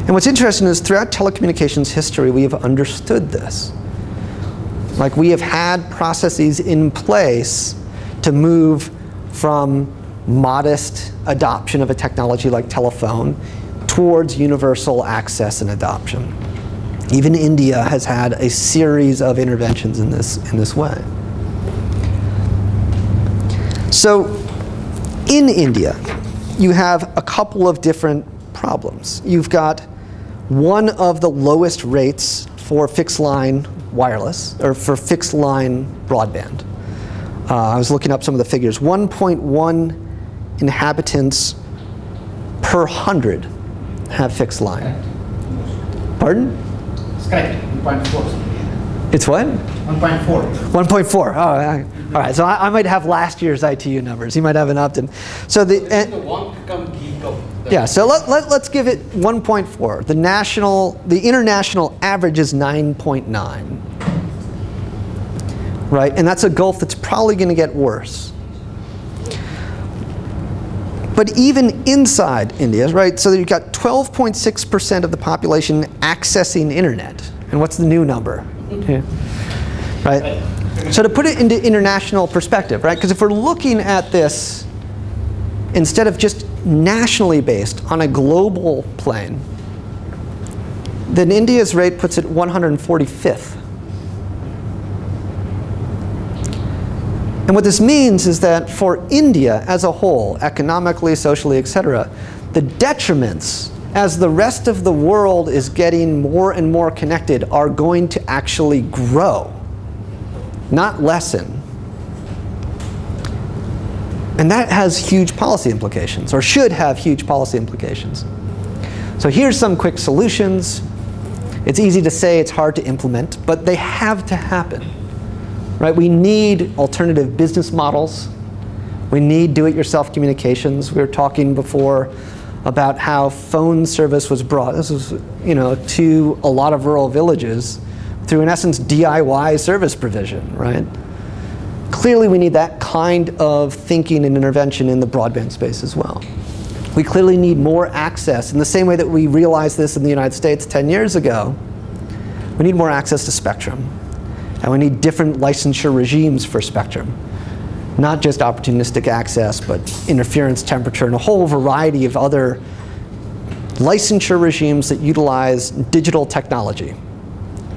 And what's interesting is throughout telecommunications history, we have understood this. Like, we have had processes in place to move from modest adoption of a technology like telephone towards universal access and adoption. Even India has had a series of interventions in this way. So in India, you have a couple of different problems. You've got one of the lowest rates for fixed line wireless, or for fixed line broadband. I was looking up some of the figures. 1.1 inhabitants per 100 have fixed line. Pardon? It's correct, 1.4. It's what? 1.4. 1.4. Oh, all right. So I might have last year's ITU numbers. You might have an Upton. So the yeah. So let's give it 1.4. The international average is 9.9. Right, and that's a gulf that's probably going to get worse. But even inside India, right, so you've got 12.6% of the population accessing internet. And what's the new number? Yeah. Right? So to put it into international perspective, right, because if we're looking at this instead of just nationally based on a global plane, then India's rate puts it 145th. And what this means is that for India as a whole, economically, socially, et cetera, the detriments as the rest of the world is getting more and more connected are going to actually grow, not lessen. And that has huge policy implications, or should have huge policy implications. So here's some quick solutions. It's easy to say, it's hard to implement, but they have to happen. Right? We need alternative business models. We need do-it-yourself communications. We were talking before about how phone service was brought, this was, to a lot of rural villages through, in essence, DIY service provision, right? Clearly, we need that kind of thinking and intervention in the broadband space as well. We clearly need more access in the same way that we realized this in the United States 10 years ago. We need more access to spectrum. And we need different licensure regimes for spectrum. Not just opportunistic access, but interference, temperature, and a whole variety of other licensure regimes that utilize digital technology.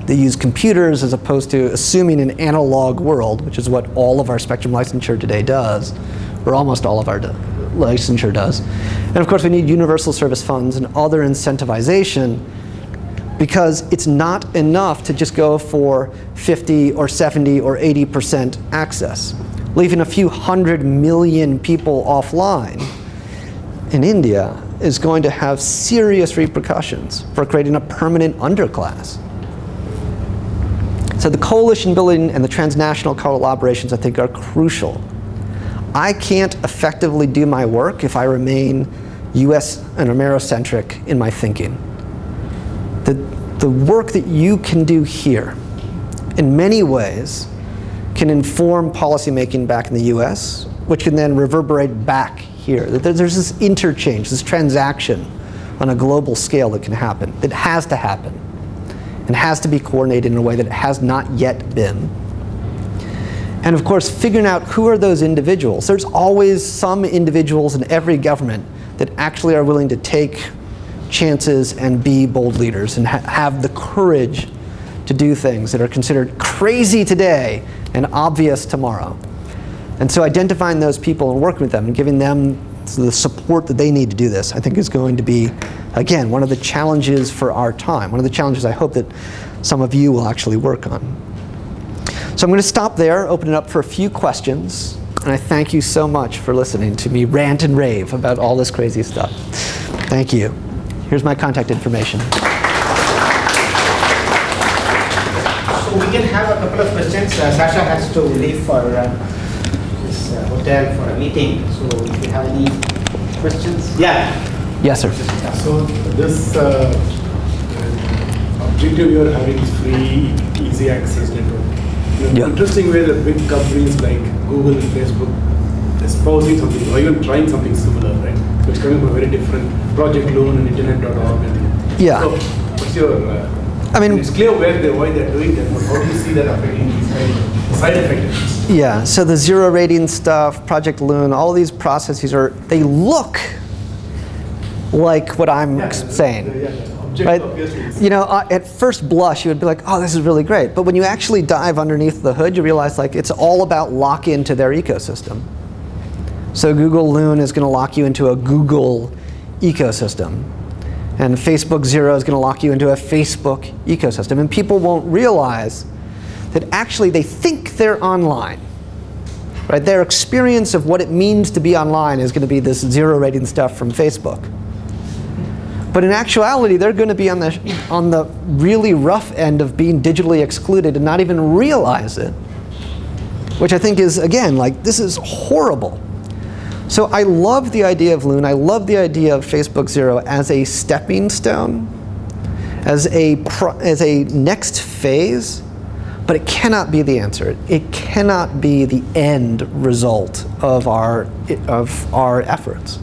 They use computers as opposed to assuming an analog world, which is what all of our spectrum licensure today does, or almost all of our licensure does. And of course, we need universal service funds and other incentivization, because it's not enough to just go for 50 or 70 or 80% access. Leaving a few 100 million people offline in India is going to have serious repercussions for creating a permanent underclass. So the coalition building and the transnational collaborations, I think, are crucial. I can't effectively do my work if I remain US and Amerocentric in my thinking. The work that you can do here, in many ways, can inform policymaking back in the US, which can then reverberate back here. There's this interchange, this transaction on a global scale that can happen, that has to happen, and has to be coordinated in a way that it has not yet been. And of course, figuring out who are those individuals. There's always some individuals in every government that actually are willing to take chances and be bold leaders and have the courage to do things that are considered crazy today and obvious tomorrow. And so identifying those people and working with them and giving them the support that they need to do this, I think, is going to be, again, one of the challenges for our time, one of the challenges I hope that some of you will actually work on. So I'm going to stop there, open it up for a few questions, and I thank you so much for listening to me rant and rave about all this crazy stuff. Thank you. Here's my contact information. So we can have a couple of questions. Sascha has to leave for his hotel for a meeting. So if you have any questions. Yeah. Yes, sir. So this objective you are having is free, easy access network. Yeah. Interesting way that big companies like Google and Facebook espousing something, or even trying something similar, right? Which coming from a very different Project Loon and Internet.org. Yeah. So what's your I mean, it's clear why they're doing that, but how do you see that affecting these side effects? Yeah, so the zero rating stuff, Project Loon, all these processes they look like what I'm saying. Right? You know, at first blush, you would be like, oh, this is really great. But when you actually dive underneath the hood, you realize like it's all about lock into their ecosystem. So Google Loon is going to lock you into a Google ecosystem. And Facebook Zero is going to lock you into a Facebook ecosystem. And people won't realize that actually they think they're online. Right? Their experience of what it means to be online is going to be this zero rating stuff from Facebook. But in actuality, they're going to be on the really rough end of being digitally excluded and not even realize it. Which I think is, again, like, this is horrible. So I love the idea of Loon. I love the idea of Facebook Zero as a stepping stone, as a next phase, but it cannot be the answer. It cannot be the end result of our efforts.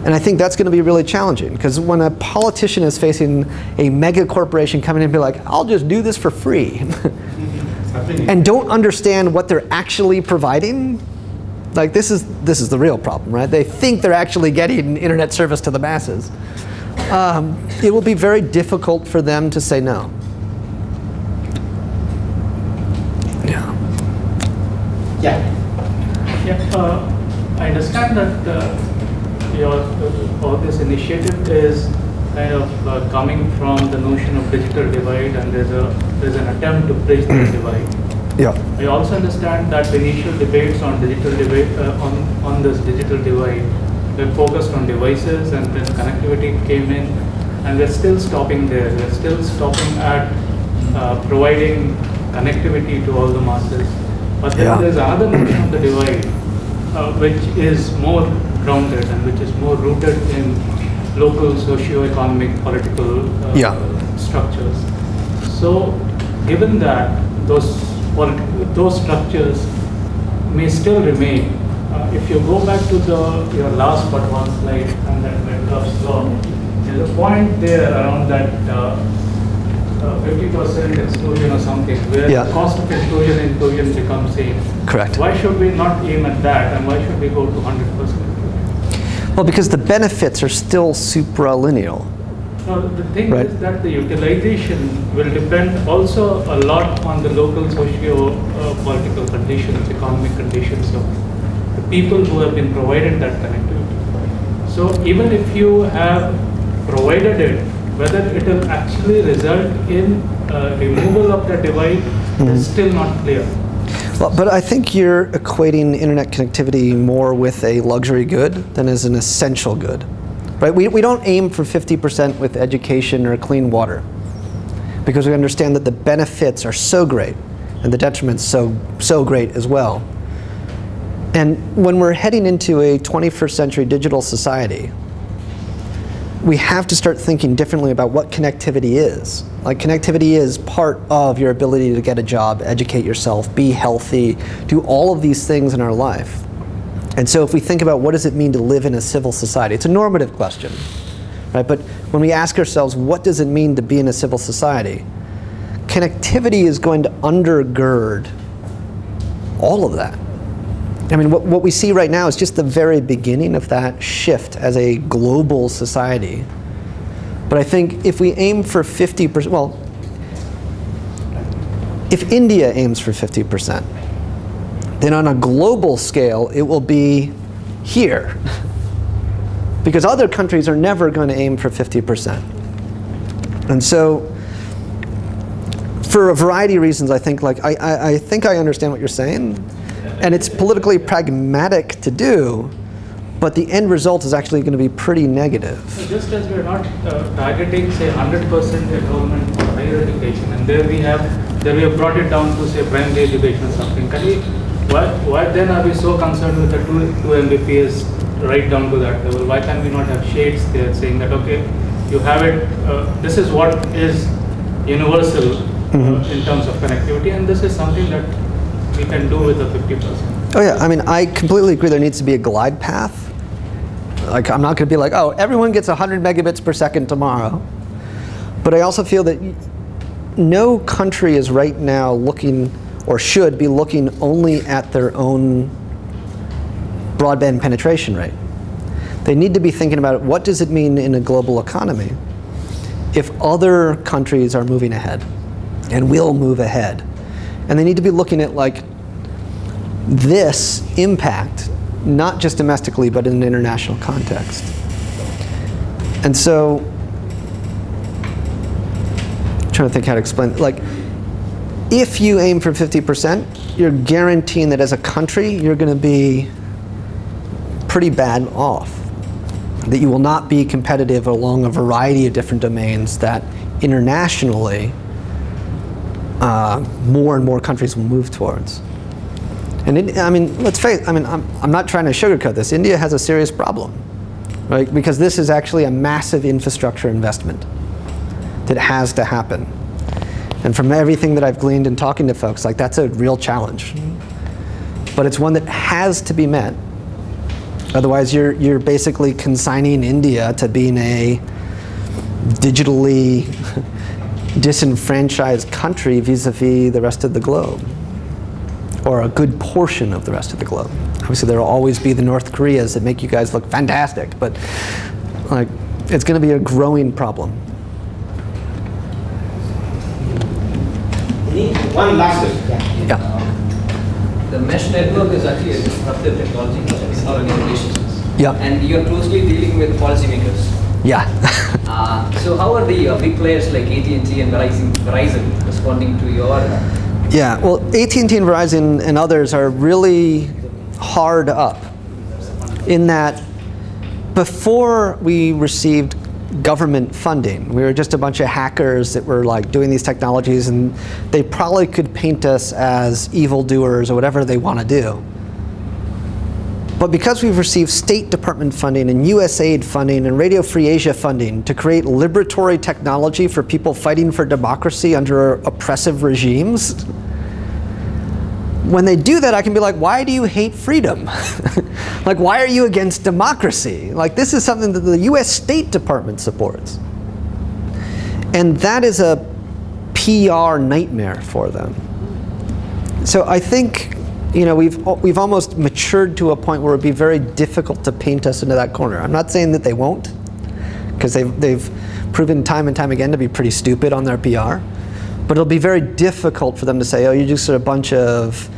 And I think that's going to be really challenging, because when a politician is facing a mega corporation coming in and be like, I'll just do this for free, and don't understand what they're actually providing, like this is the real problem, right? They think they're actually getting internet service to the masses. It will be very difficult for them to say no. Yeah. Yeah. Yeah. I understand that all this initiative is kind of coming from the notion of digital divide, and there's an attempt to bridge the divide. Yeah. I also understand that the initial debates on digital divide, on this digital divide, were focused on devices, and then connectivity came in, and we're still stopping there. We're still stopping at providing connectivity to all the masses. But then there's another notion of the divide, which is more grounded and which is more rooted in local socio-economic political structures. So, given that those structures may still remain, if you go back to your last but one slide and that Metcalfe's law, there's a point there around that 50% exclusion or something, where the cost of inclusion becomes same. Correct. Why should we not aim at that, and why should we go to 100%? Well, because the benefits are still supralineal. No, the thing is that the utilization will depend also a lot on the local socio-political conditions, economic conditions of the people who have been provided that connectivity. So even if you have provided it, whether it will actually result in removal of the divide is still not clear. Well, but I think you're equating internet connectivity more with a luxury good than as an essential good. Right? We don't aim for 50% with education or clean water, because we understand that the benefits are so great and the detriments so great as well. And when we're heading into a 21st century digital society, we have to start thinking differently about what connectivity is. Like, connectivity is part of your ability to get a job, educate yourself, be healthy, do all of these things in our life. And so if we think about what does it mean to live in a civil society, it's a normative question, right? But when we ask ourselves, what does it mean to be in a civil society? Connectivity is going to undergird all of that. I mean, what we see right now is just the very beginning of that shift as a global society. But I think if we aim for 50%, well, if India aims for 50%, then on a global scale, it will be here. Because other countries are never going to aim for 50%. And so, for a variety of reasons, I think, like, I think I understand what you're saying. And it's politically pragmatic to do, but the end result is actually going to be pretty negative. So just as we're not targeting, say, 100% enrollment for higher education, and there we have brought it down to, say, primary education or something. Why then are we so concerned with the 2 Mbps right down to that level? Why can't we not have shades there saying that, okay, you have it, this is what is universal in terms of connectivity, and this is something that we can do with a 50%. Oh yeah, I mean, I completely agree there needs to be a glide path. Like, I'm not going to be like, oh, everyone gets 100 megabits per second tomorrow. But I also feel that no country is right now looking, or should be looking, only at their own broadband penetration rate. They need to be thinking about what does it mean in a global economy if other countries are moving ahead and will move ahead. And they need to be looking at like this impact, not just domestically, but in an international context. And so, I'm trying to think how to explain, like, if you aim for 50%, you're guaranteeing that as a country, you're going to be pretty bad off. That you will not be competitive along a variety of different domains that internationally more and more countries will move towards. And I mean, let's face it, I mean, I'm not trying to sugarcoat this. India has a serious problem, right? Because this is actually a massive infrastructure investment that has to happen. And from everything that I've gleaned in talking to folks, like that's a real challenge. But it's one that has to be met. Otherwise, you're basically consigning India to being a digitally disenfranchised country vis-a-vis the rest of the globe, or a good portion of the rest of the globe. Obviously, there will always be the North Koreas that make you guys look fantastic, but like, it's going to be a growing problem. One last question. Yeah. The mesh network is actually a disruptive technology in organizations. Yeah. And you're closely dealing with policymakers. Yeah. So how are the big players like AT&T and Verizon responding to your... Yeah, well, AT&T and Verizon and others are really hard up in that before we received government funding, we were just a bunch of hackers that were like doing these technologies, and they probably could paint us as evildoers or whatever they want to do. But because we've received State Department funding and USAID funding and Radio Free Asia funding to create liberatory technology for people fighting for democracy under oppressive regimes, when they do that, I can be like, why do you hate freedom? Like, why are you against democracy? Like, this is something that the US State Department supports. And that is a PR nightmare for them. So I think, you know, we've almost matured to a point where it would be very difficult to paint us into that corner. I'm not saying that they won't, because they've proven time and time again to be pretty stupid on their PR. But it'll be very difficult for them to say, oh, you're just a bunch of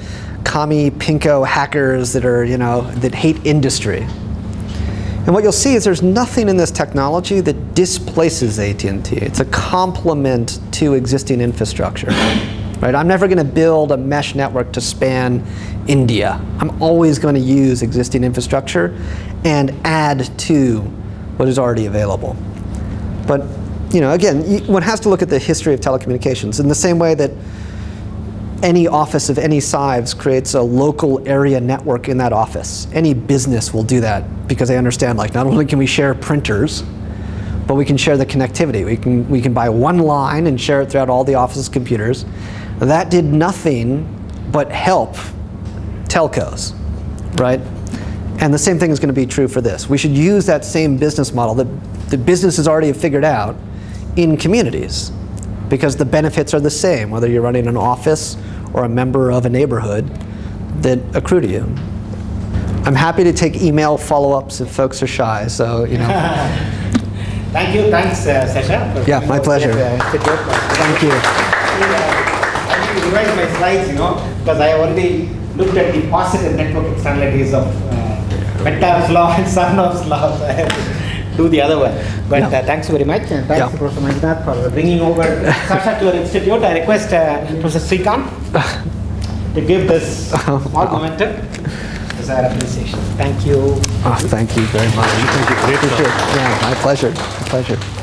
commie pinko hackers that are, you know, that hate industry. And what you'll see is there's nothing in this technology that displaces AT&T. It's a complement to existing infrastructure. Right? I'm never going to build a mesh network to span India. I'm always going to use existing infrastructure and add to what is already available. But you know, again, one has to look at the history of telecommunications in the same way that any office of any size creates a local area network in that office. Any business will do that because they understand, like, not only can we share printers, but we can share the connectivity. We can buy one line and share it throughout all the office's computers. That did nothing but help telcos, right? And the same thing is going to be true for this. We should use that same business model that the businesses already have figured out in communities, because the benefits are the same, whether you're running an office or a member of a neighborhood that accrue to you. I'm happy to take email follow-ups if folks are shy, so, you know. Thank you, thanks, Sascha. Yeah, my pleasure. Thank you. I need to revise my slides, you know, because I already looked at the positive network externalities of Metcalfe's law and Sarnoff's law, so I have to do the other one. But thanks very much, and thanks to Professor Meinrath for bringing over Sascha to our institute. I request Professor Srikanth to give this small momentum as our appreciation. Thank you. Oh, thank you very much. Thank you. Yeah, my pleasure. My pleasure.